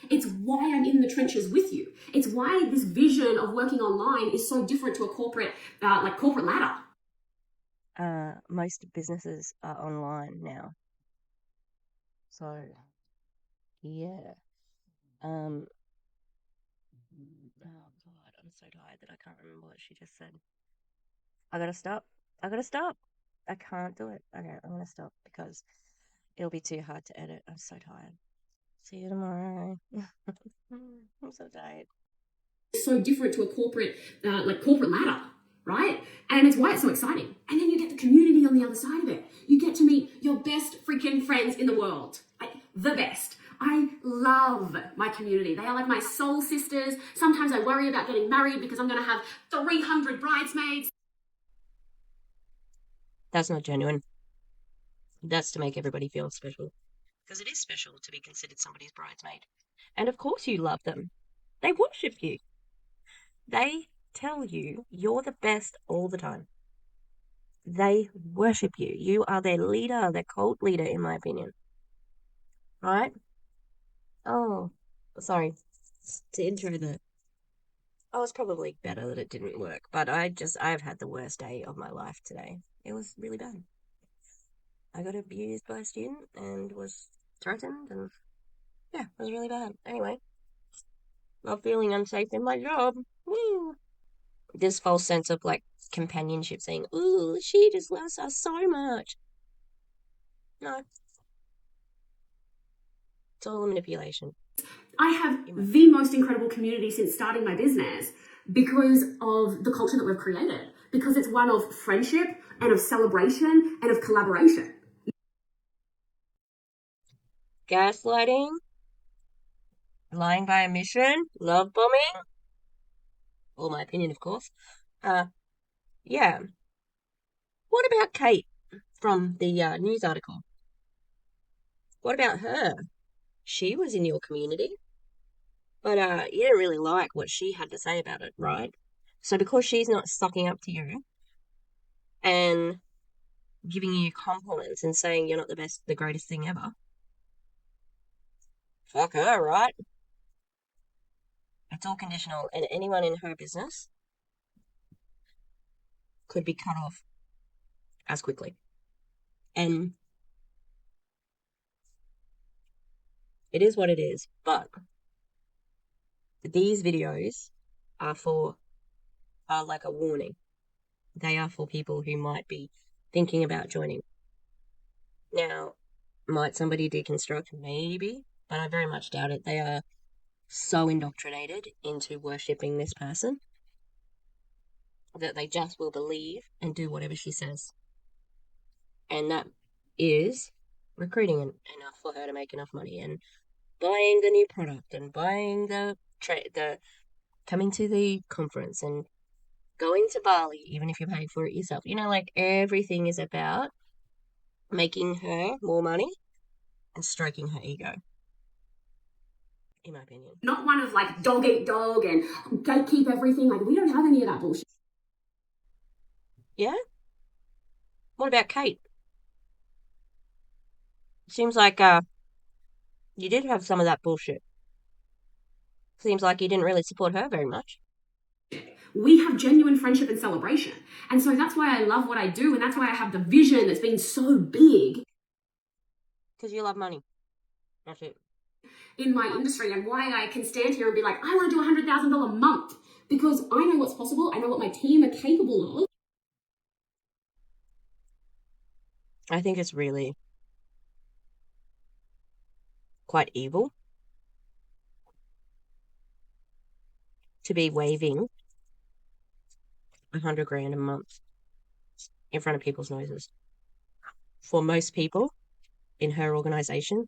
It's why I'm in the trenches with you. It's why this vision of working online is so different to a corporate, like corporate ladder. Most businesses are online now. So, yeah. Oh God, I'm so tired that I can't remember what she just said. I gotta stop. I can't do it. Okay, I'm gonna stop because it'll be too hard to edit. I'm so tired. See you tomorrow. I'm so tired. It's so different to a corporate, like corporate ladder, right? And it's why it's so exciting. And then you get the community on the other side of it. You get to meet your best freaking friends in the world, like the best. I love my community. They are like my soul sisters. Sometimes I worry about getting married because I'm going to have 300 bridesmaids. That's not genuine. That's to make everybody feel special. Because it is special to be considered somebody's bridesmaid. And of course you love them. They worship you. They tell you you're the best all the time. They worship you. You are their leader, their cult leader, in my opinion. Right? Oh, sorry. To intro the... Oh, it's probably better that it didn't work. But I've had the worst day of my life today. It was really bad. I got abused by a student and was threatened, and yeah, it was really bad. Anyway, not feeling unsafe in my job. Woo! This false sense of like companionship, saying, "Ooh, she just loves us so much." No, it's all a manipulation. I have the most incredible community since starting my business because of the culture that we've created, because it's one of friendship and of celebration and of collaboration. Gaslighting, lying by omission, love bombing. All my opinion, of course. Yeah. What about Kate from the news article? What about her? She was in your community, but you didn't really like what she had to say about it, right? So because she's not sucking up to you and giving you compliments and saying you're not the best, the greatest thing ever, fuck her, right? It's all conditional, and anyone in her business could be cut off as quickly. And it is what it is, but these videos are like a warning. They are for people who might be thinking about joining. Now, might somebody deconstruct? Maybe, but I very much doubt it. They are so indoctrinated into worshipping this person that they just will believe and do whatever she says. And that is recruiting enough for her to make enough money and buying the new product and buying the coming to the conference and going to Bali, even if you're paying for it yourself. You know, like everything is about making her more money and stroking her ego. in my opinion. Not one of like dog eat dog and gatekeep everything. Like, we don't have any of that bullshit. Yeah? What about Kate? Seems like you did have some of that bullshit. Seems like you didn't really support her very much. We have genuine friendship and celebration. And so that's why I love what I do, and that's why I have the vision that's been so big. Because you love money. That's it. In my industry, and why I can stand here and be like, I want to do $100,000 a month, because I know what's possible. I know what my team are capable of. I think it's really quite evil to be waving $100,000 a month in front of people's noses. For most people in her organization,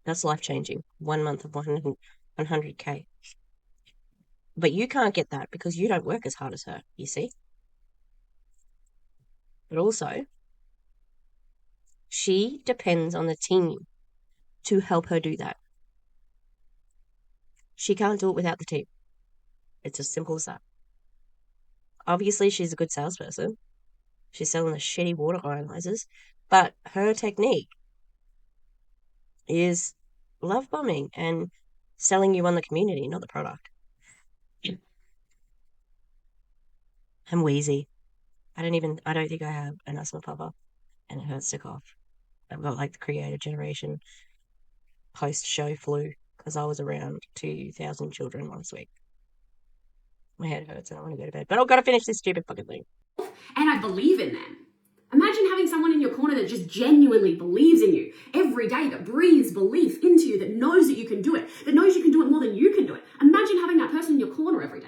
that's life-changing. 1 month of 100K. But you can't get that because you don't work as hard as her, you see? But also, she depends on the team to help her do that. She can't do it without the team. It's as simple as that. Obviously, she's a good salesperson. She's selling the shitty water ionizers, but her technique is love bombing and selling you on the community, not the product. I'm wheezy. I don't think I have an asthma pop-up, and it hurts to cough. I've got like the creative generation post-show flu because I was around 2,000 children last week. My head hurts and I want to go to bed, but I've got to finish this stupid fucking thing. And I believe in them. Imagine having someone in your corner that just genuinely believes in you every day, that breathes belief into you, that knows that you can do it, that knows you can do it more than you can do it. Imagine having that person in your corner every day.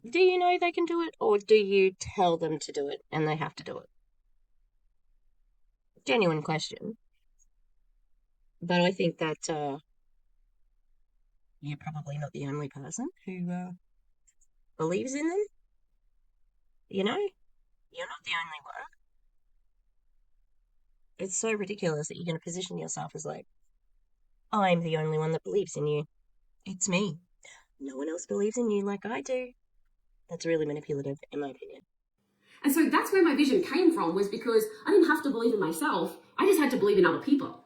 Do you know they can do it, or do you tell them to do it and they have to do it? Genuine question. But I think that you're probably not the only person who believes in them. You know? You're not the only one. It's so ridiculous that you're going to position yourself as like, I'm the only one that believes in you. It's me. No one else believes in you like I do. That's really manipulative, in my opinion. And so that's where my vision came from, was because I didn't have to believe in myself. I just had to believe in other people.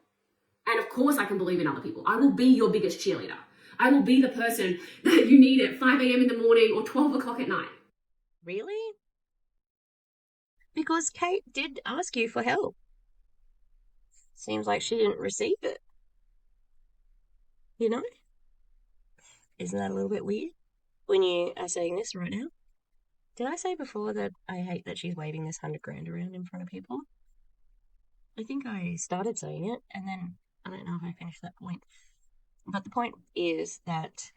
And of course I can believe in other people. I will be your biggest cheerleader. I will be the person that you need at 5 a.m. in the morning or 12 o'clock at night. Really? Because Kate did ask you for help. Seems like she didn't receive it. You know? Isn't that a little bit weird? When you are saying this right now? Did I say before that I hate that she's waving this $100,000 around in front of people? I think I started saying it, and then I don't know if I finished that point. But the point is that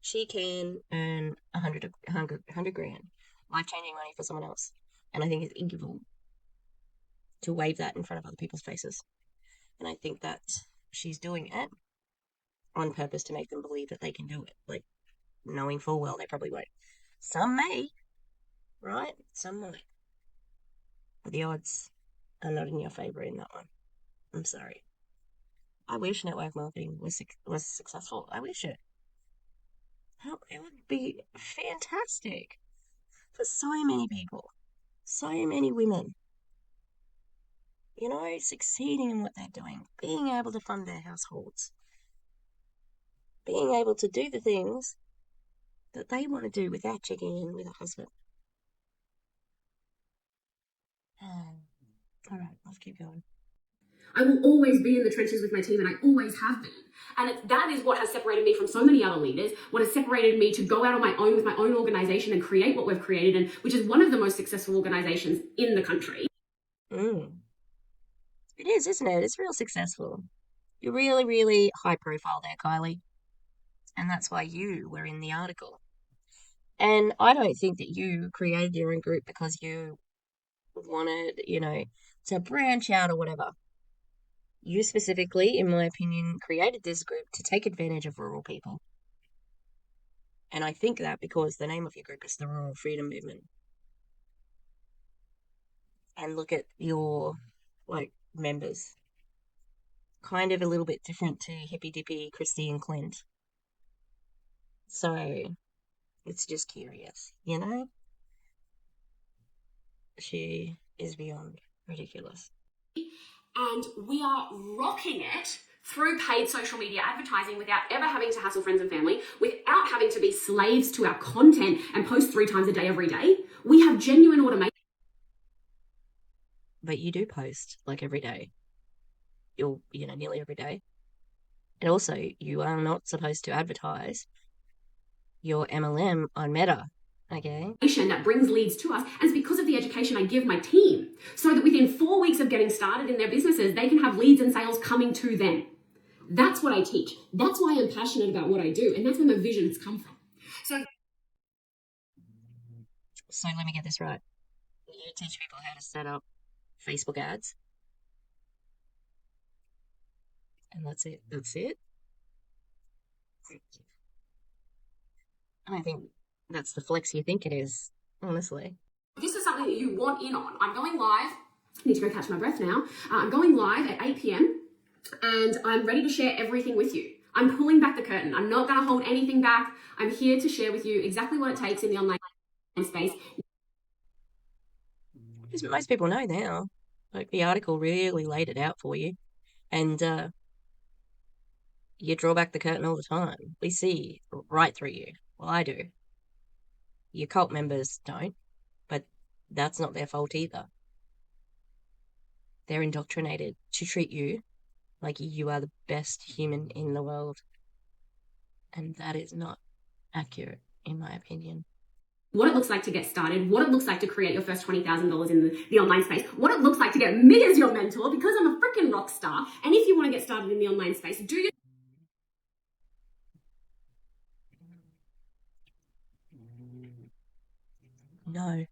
she can earn $100,000, life-changing money for someone else. And I think it's evil to wave that in front of other people's faces. And I think that she's doing it on purpose to make them believe that they can do it. Like, knowing full well they probably won't. Some may, right? Some might. But the odds are not in your favor in that one. I'm sorry. I wish network marketing was successful. I wish it. It would be fantastic for so many people, so many women. You know, succeeding in what they're doing, being able to fund their households, being able to do the things that they want to do without checking in with a husband. All right, let's keep going. I will always be in the trenches with my team, and I always have been. And that is what has separated me from so many other leaders, what has separated me to go out on my own with my own organization and create what we've created, and which is one of the most successful organizations in the country. It is, isn't it? It's real successful. You're really, really high profile there, Kylie. And that's why you were in the article. And I don't think that you created your own group because you wanted, to branch out or whatever. You specifically, in my opinion, created this group to take advantage of rural people. And I think that because the name of your group is the Rural Freedom Movement. And look at your, members. kind of a little bit different to Hippy Dippy, Christy and Clint. So it's just curious, you know? She is beyond ridiculous. And we are rocking it through paid social media advertising without ever having to hassle friends and family, without having to be slaves to our content and post 3 times a day every day. We have genuine automation. But you do post like every day. Nearly every day. And also, you are not supposed to advertise your MLM on Meta, okay? That brings leads to us, and it's because of the education I give my team, so that within 4 weeks of getting started in their businesses, they can have leads and sales coming to them. That's what I teach. That's why I'm passionate about what I do, and that's where my vision has come from. So let me get this right. You teach people how to set up Facebook ads. And that's it. That's it. I don't think that's the flex you think it is, honestly. This is something that you want in on. I'm going live. I need to go catch my breath now. I'm going live at 8 p.m. and I'm ready to share everything with you. I'm pulling back the curtain. I'm not going to hold anything back. I'm here to share with you exactly what it takes in the online space. Because most people know now. Like, the article really laid it out for you. And you draw back the curtain all the time. We see right through you. Well, I do. Your cult members don't, but that's not their fault either. They're indoctrinated to treat you like you are the best human in the world. And that is not accurate, in my opinion. What it looks like to get started, what it looks like to create your first $20,000 in the online space, what it looks like to get me as your mentor because I'm a freaking rock star. And if you want to get started in the online space, do your No.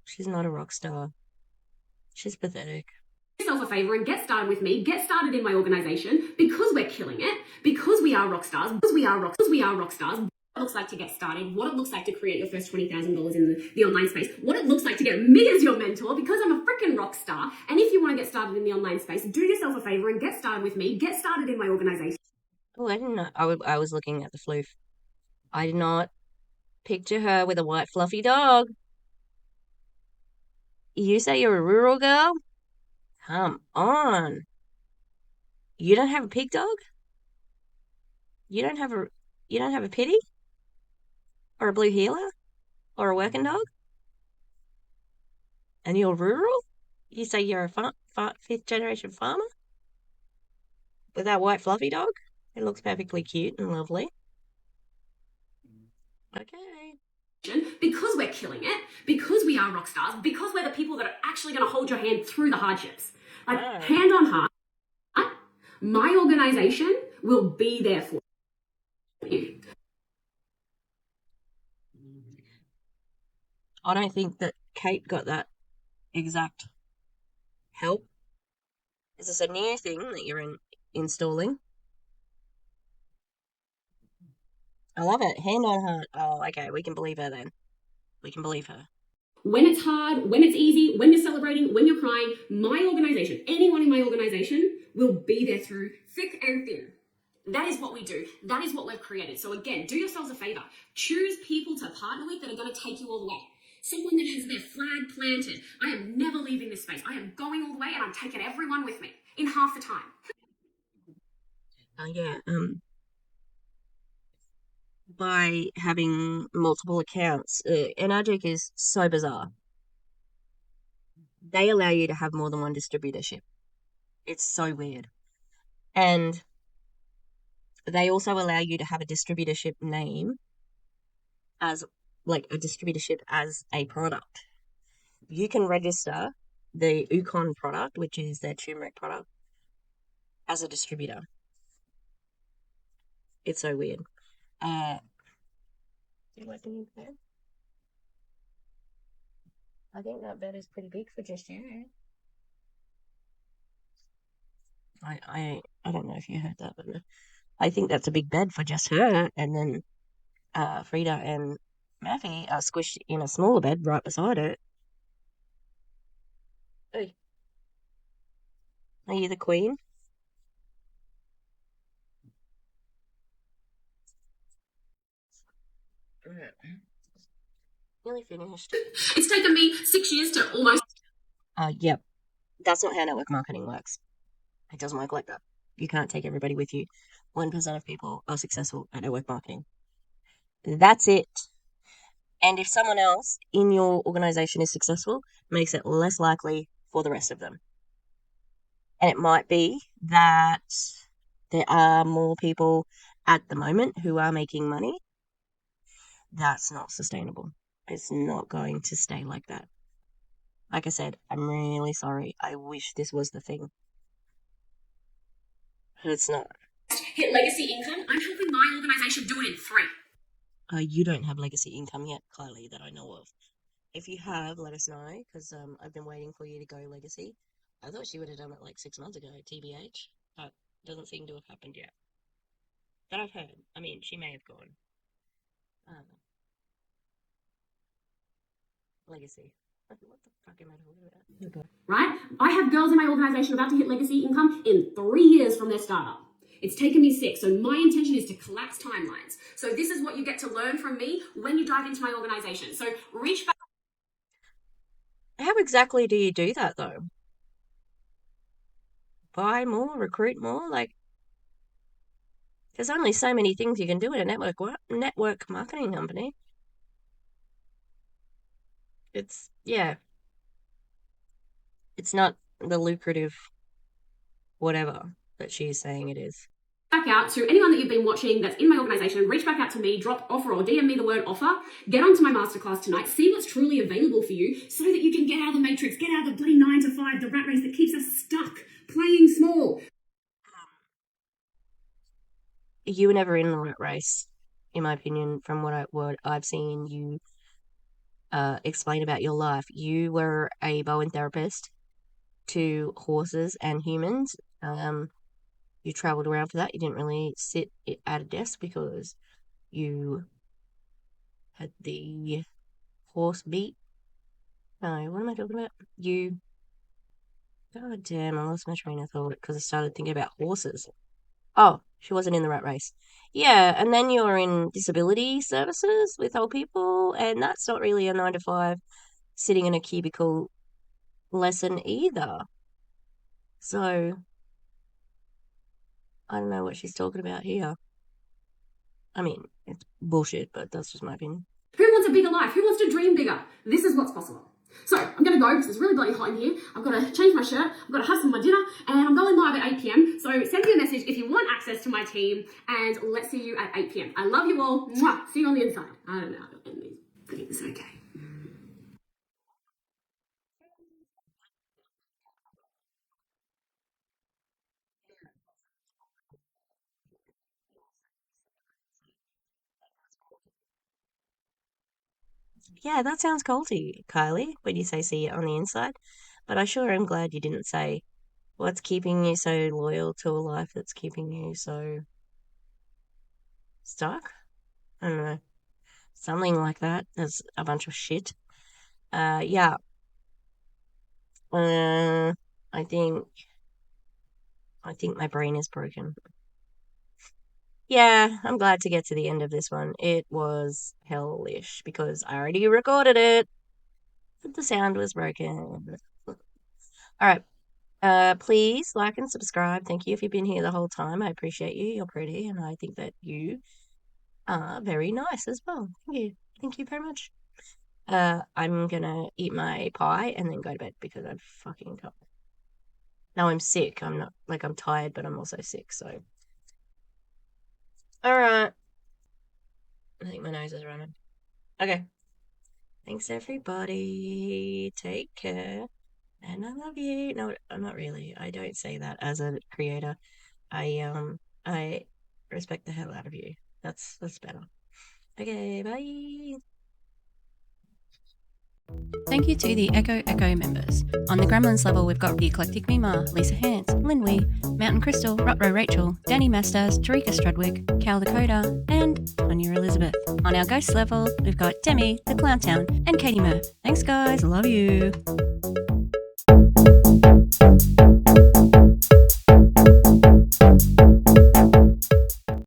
She's not a rock star. She's pathetic. yourself a favor and get started with me, get started in my organization because we're killing it, because we are rock stars, because we are rock stars. What it looks like to get started, what it looks like to create your first $20,000 in the online space, what it looks like to get me as your mentor because I'm a freaking rock star. And if you want to get started in the online space, do yourself a favor and get started with me, get started in my organization. Oh, I didn't know. I was looking at the floof. I did not picture her with a white fluffy dog. You say you're a rural girl? Come on. You don't have a pig dog? You don't have a pity? Or a blue heeler? Or a working dog? And you're rural? You say you're a fifth generation farmer? With that white fluffy dog? It looks perfectly cute and lovely. Okay. Because we're killing it, because we are rock stars, because we're the people that are actually going to hold your hand through the hardships. Like, hand on heart, my organization will be there for you. I don't think that Kate got that exact help. Is this a new thing that you're installing? I love it. Hand on heart. Oh, okay. We can believe her then. We can believe her. When it's hard, when it's easy, when you're celebrating, when you're crying, my organization, anyone in my organization will be there through thick and thin. That is what we do. That is what we've created. So again, do yourselves a favor. Choose people to partner with that are going to take you all the way. Someone that has their flag planted. I am never leaving this space. I am going all the way and I'm taking everyone with me in half the time. By having multiple accounts, Energic is so bizarre. They allow you to have more than one distributorship. It's so weird. And they also allow you to have a distributorship name as like a distributorship as a product. You can register the Ukon product, which is their turmeric product, as a distributor. It's so weird. Do you like the new bed? I think that bed is pretty big for just you. I don't know if you heard that, but I think that's a big bed for just her, and then Frida and Matthew are squished in a smaller bed right beside it. Hey. Are you the queen? Nearly finished. It's taken me 6 years to almost. Yep. That's not how network marketing works. It doesn't work like that. You can't take everybody with you. 1% of people are successful at network marketing. That's it. And if someone else in your organization is successful, makes it less likely for the rest of them. And it might be that there are more people at the moment who are making money. That's not sustainable. It's not going to stay like that. Like I said, I'm really sorry. I wish this was the thing. But it's not. Hit legacy income. I'm helping my organization do it in 3. You don't have legacy income yet, Kylie, that I know of. If you have, let us know, because I've been waiting for you to go legacy. I thought she would have done it like 6 months ago, TBH, but doesn't seem to have happened yet. That I've heard. I mean, she may have gone. Legacy. What the fuck am I talking about? Right? I have girls in my organization about to hit legacy income in 3 years from their startup. It's taken me 6, so my intention is to collapse timelines. So this is what you get to learn from me when you dive into my organization. So reach back. How exactly do you do that, though? Buy more, recruit more? Like, there's only so many things you can do in a network marketing company. It's not the lucrative whatever that she's saying it is. Back out to anyone that you've been watching that's in my organization, reach back out to me, drop offer or DM me the word offer, get onto my masterclass tonight, see what's truly available for you so that you can get out of the matrix, get out of the bloody 9 to 5, the rat race that keeps us stuck, playing small. You were never in the rat race, in my opinion, from what I've seen you explain about your life. You were a Bowen therapist to horses and humans. You traveled around for that. You didn't really sit at a desk because you had the horse beat. No, what am I talking about? God damn, I lost my train of thought because I started thinking about horses. Oh, she wasn't in the rat race. Yeah, and then you're in disability services with old people, and that's not really a 9 to 5 sitting in a cubicle lesson either. So, I don't know what she's talking about here. I mean, it's bullshit, but that's just my opinion. Who wants a bigger life? Who wants to dream bigger? This is what's possible. So I'm going to go because it's really bloody hot in here. I've got to change my shirt. I've got to hustle my dinner and I'm going live at 8 p.m. So send me a message if you want access to my team and let's see you at 8 p.m. I love you all. Mwah. See you on the inside. I don't know how to end these, but it's okay. Yeah, that sounds culty, Kylie, when you say see it on the inside. But I sure am glad you didn't say what's keeping you so loyal to a life that's keeping you so stuck. I don't know. Something like that. There's a bunch of shit. Yeah. I think my brain is broken. Yeah, I'm glad to get to the end of this one. It was hellish because I already recorded it. But the sound was broken. All right. Please like and subscribe. Thank you if you've been here the whole time. I appreciate you. You're pretty, and I think that you are very nice as well. Thank you. Thank you very much. I'm gonna eat my pie and then go to bed because I'm fucking tired. No, I'm sick. I'm not I'm tired, but I'm also sick. So, all right. I think my nose is running. Okay. Thanks, everybody. Take care. And I love you. No, I'm not really. I don't say that as a creator. I respect the hell out of you. That's better. Okay, bye. Thank you to the Echo members. On the Gremlins level, we've got the Eclectic Mima, Lisa Hans, Lin Wee, Mountain Crystal, Rutro Rachel, Danny Masters, Tarika Strudwick, Cal Dakota, and Tanya Elizabeth. On our Ghost level, we've got Demi, the Clowntown, and Katie Murph. Thanks, guys. Love you.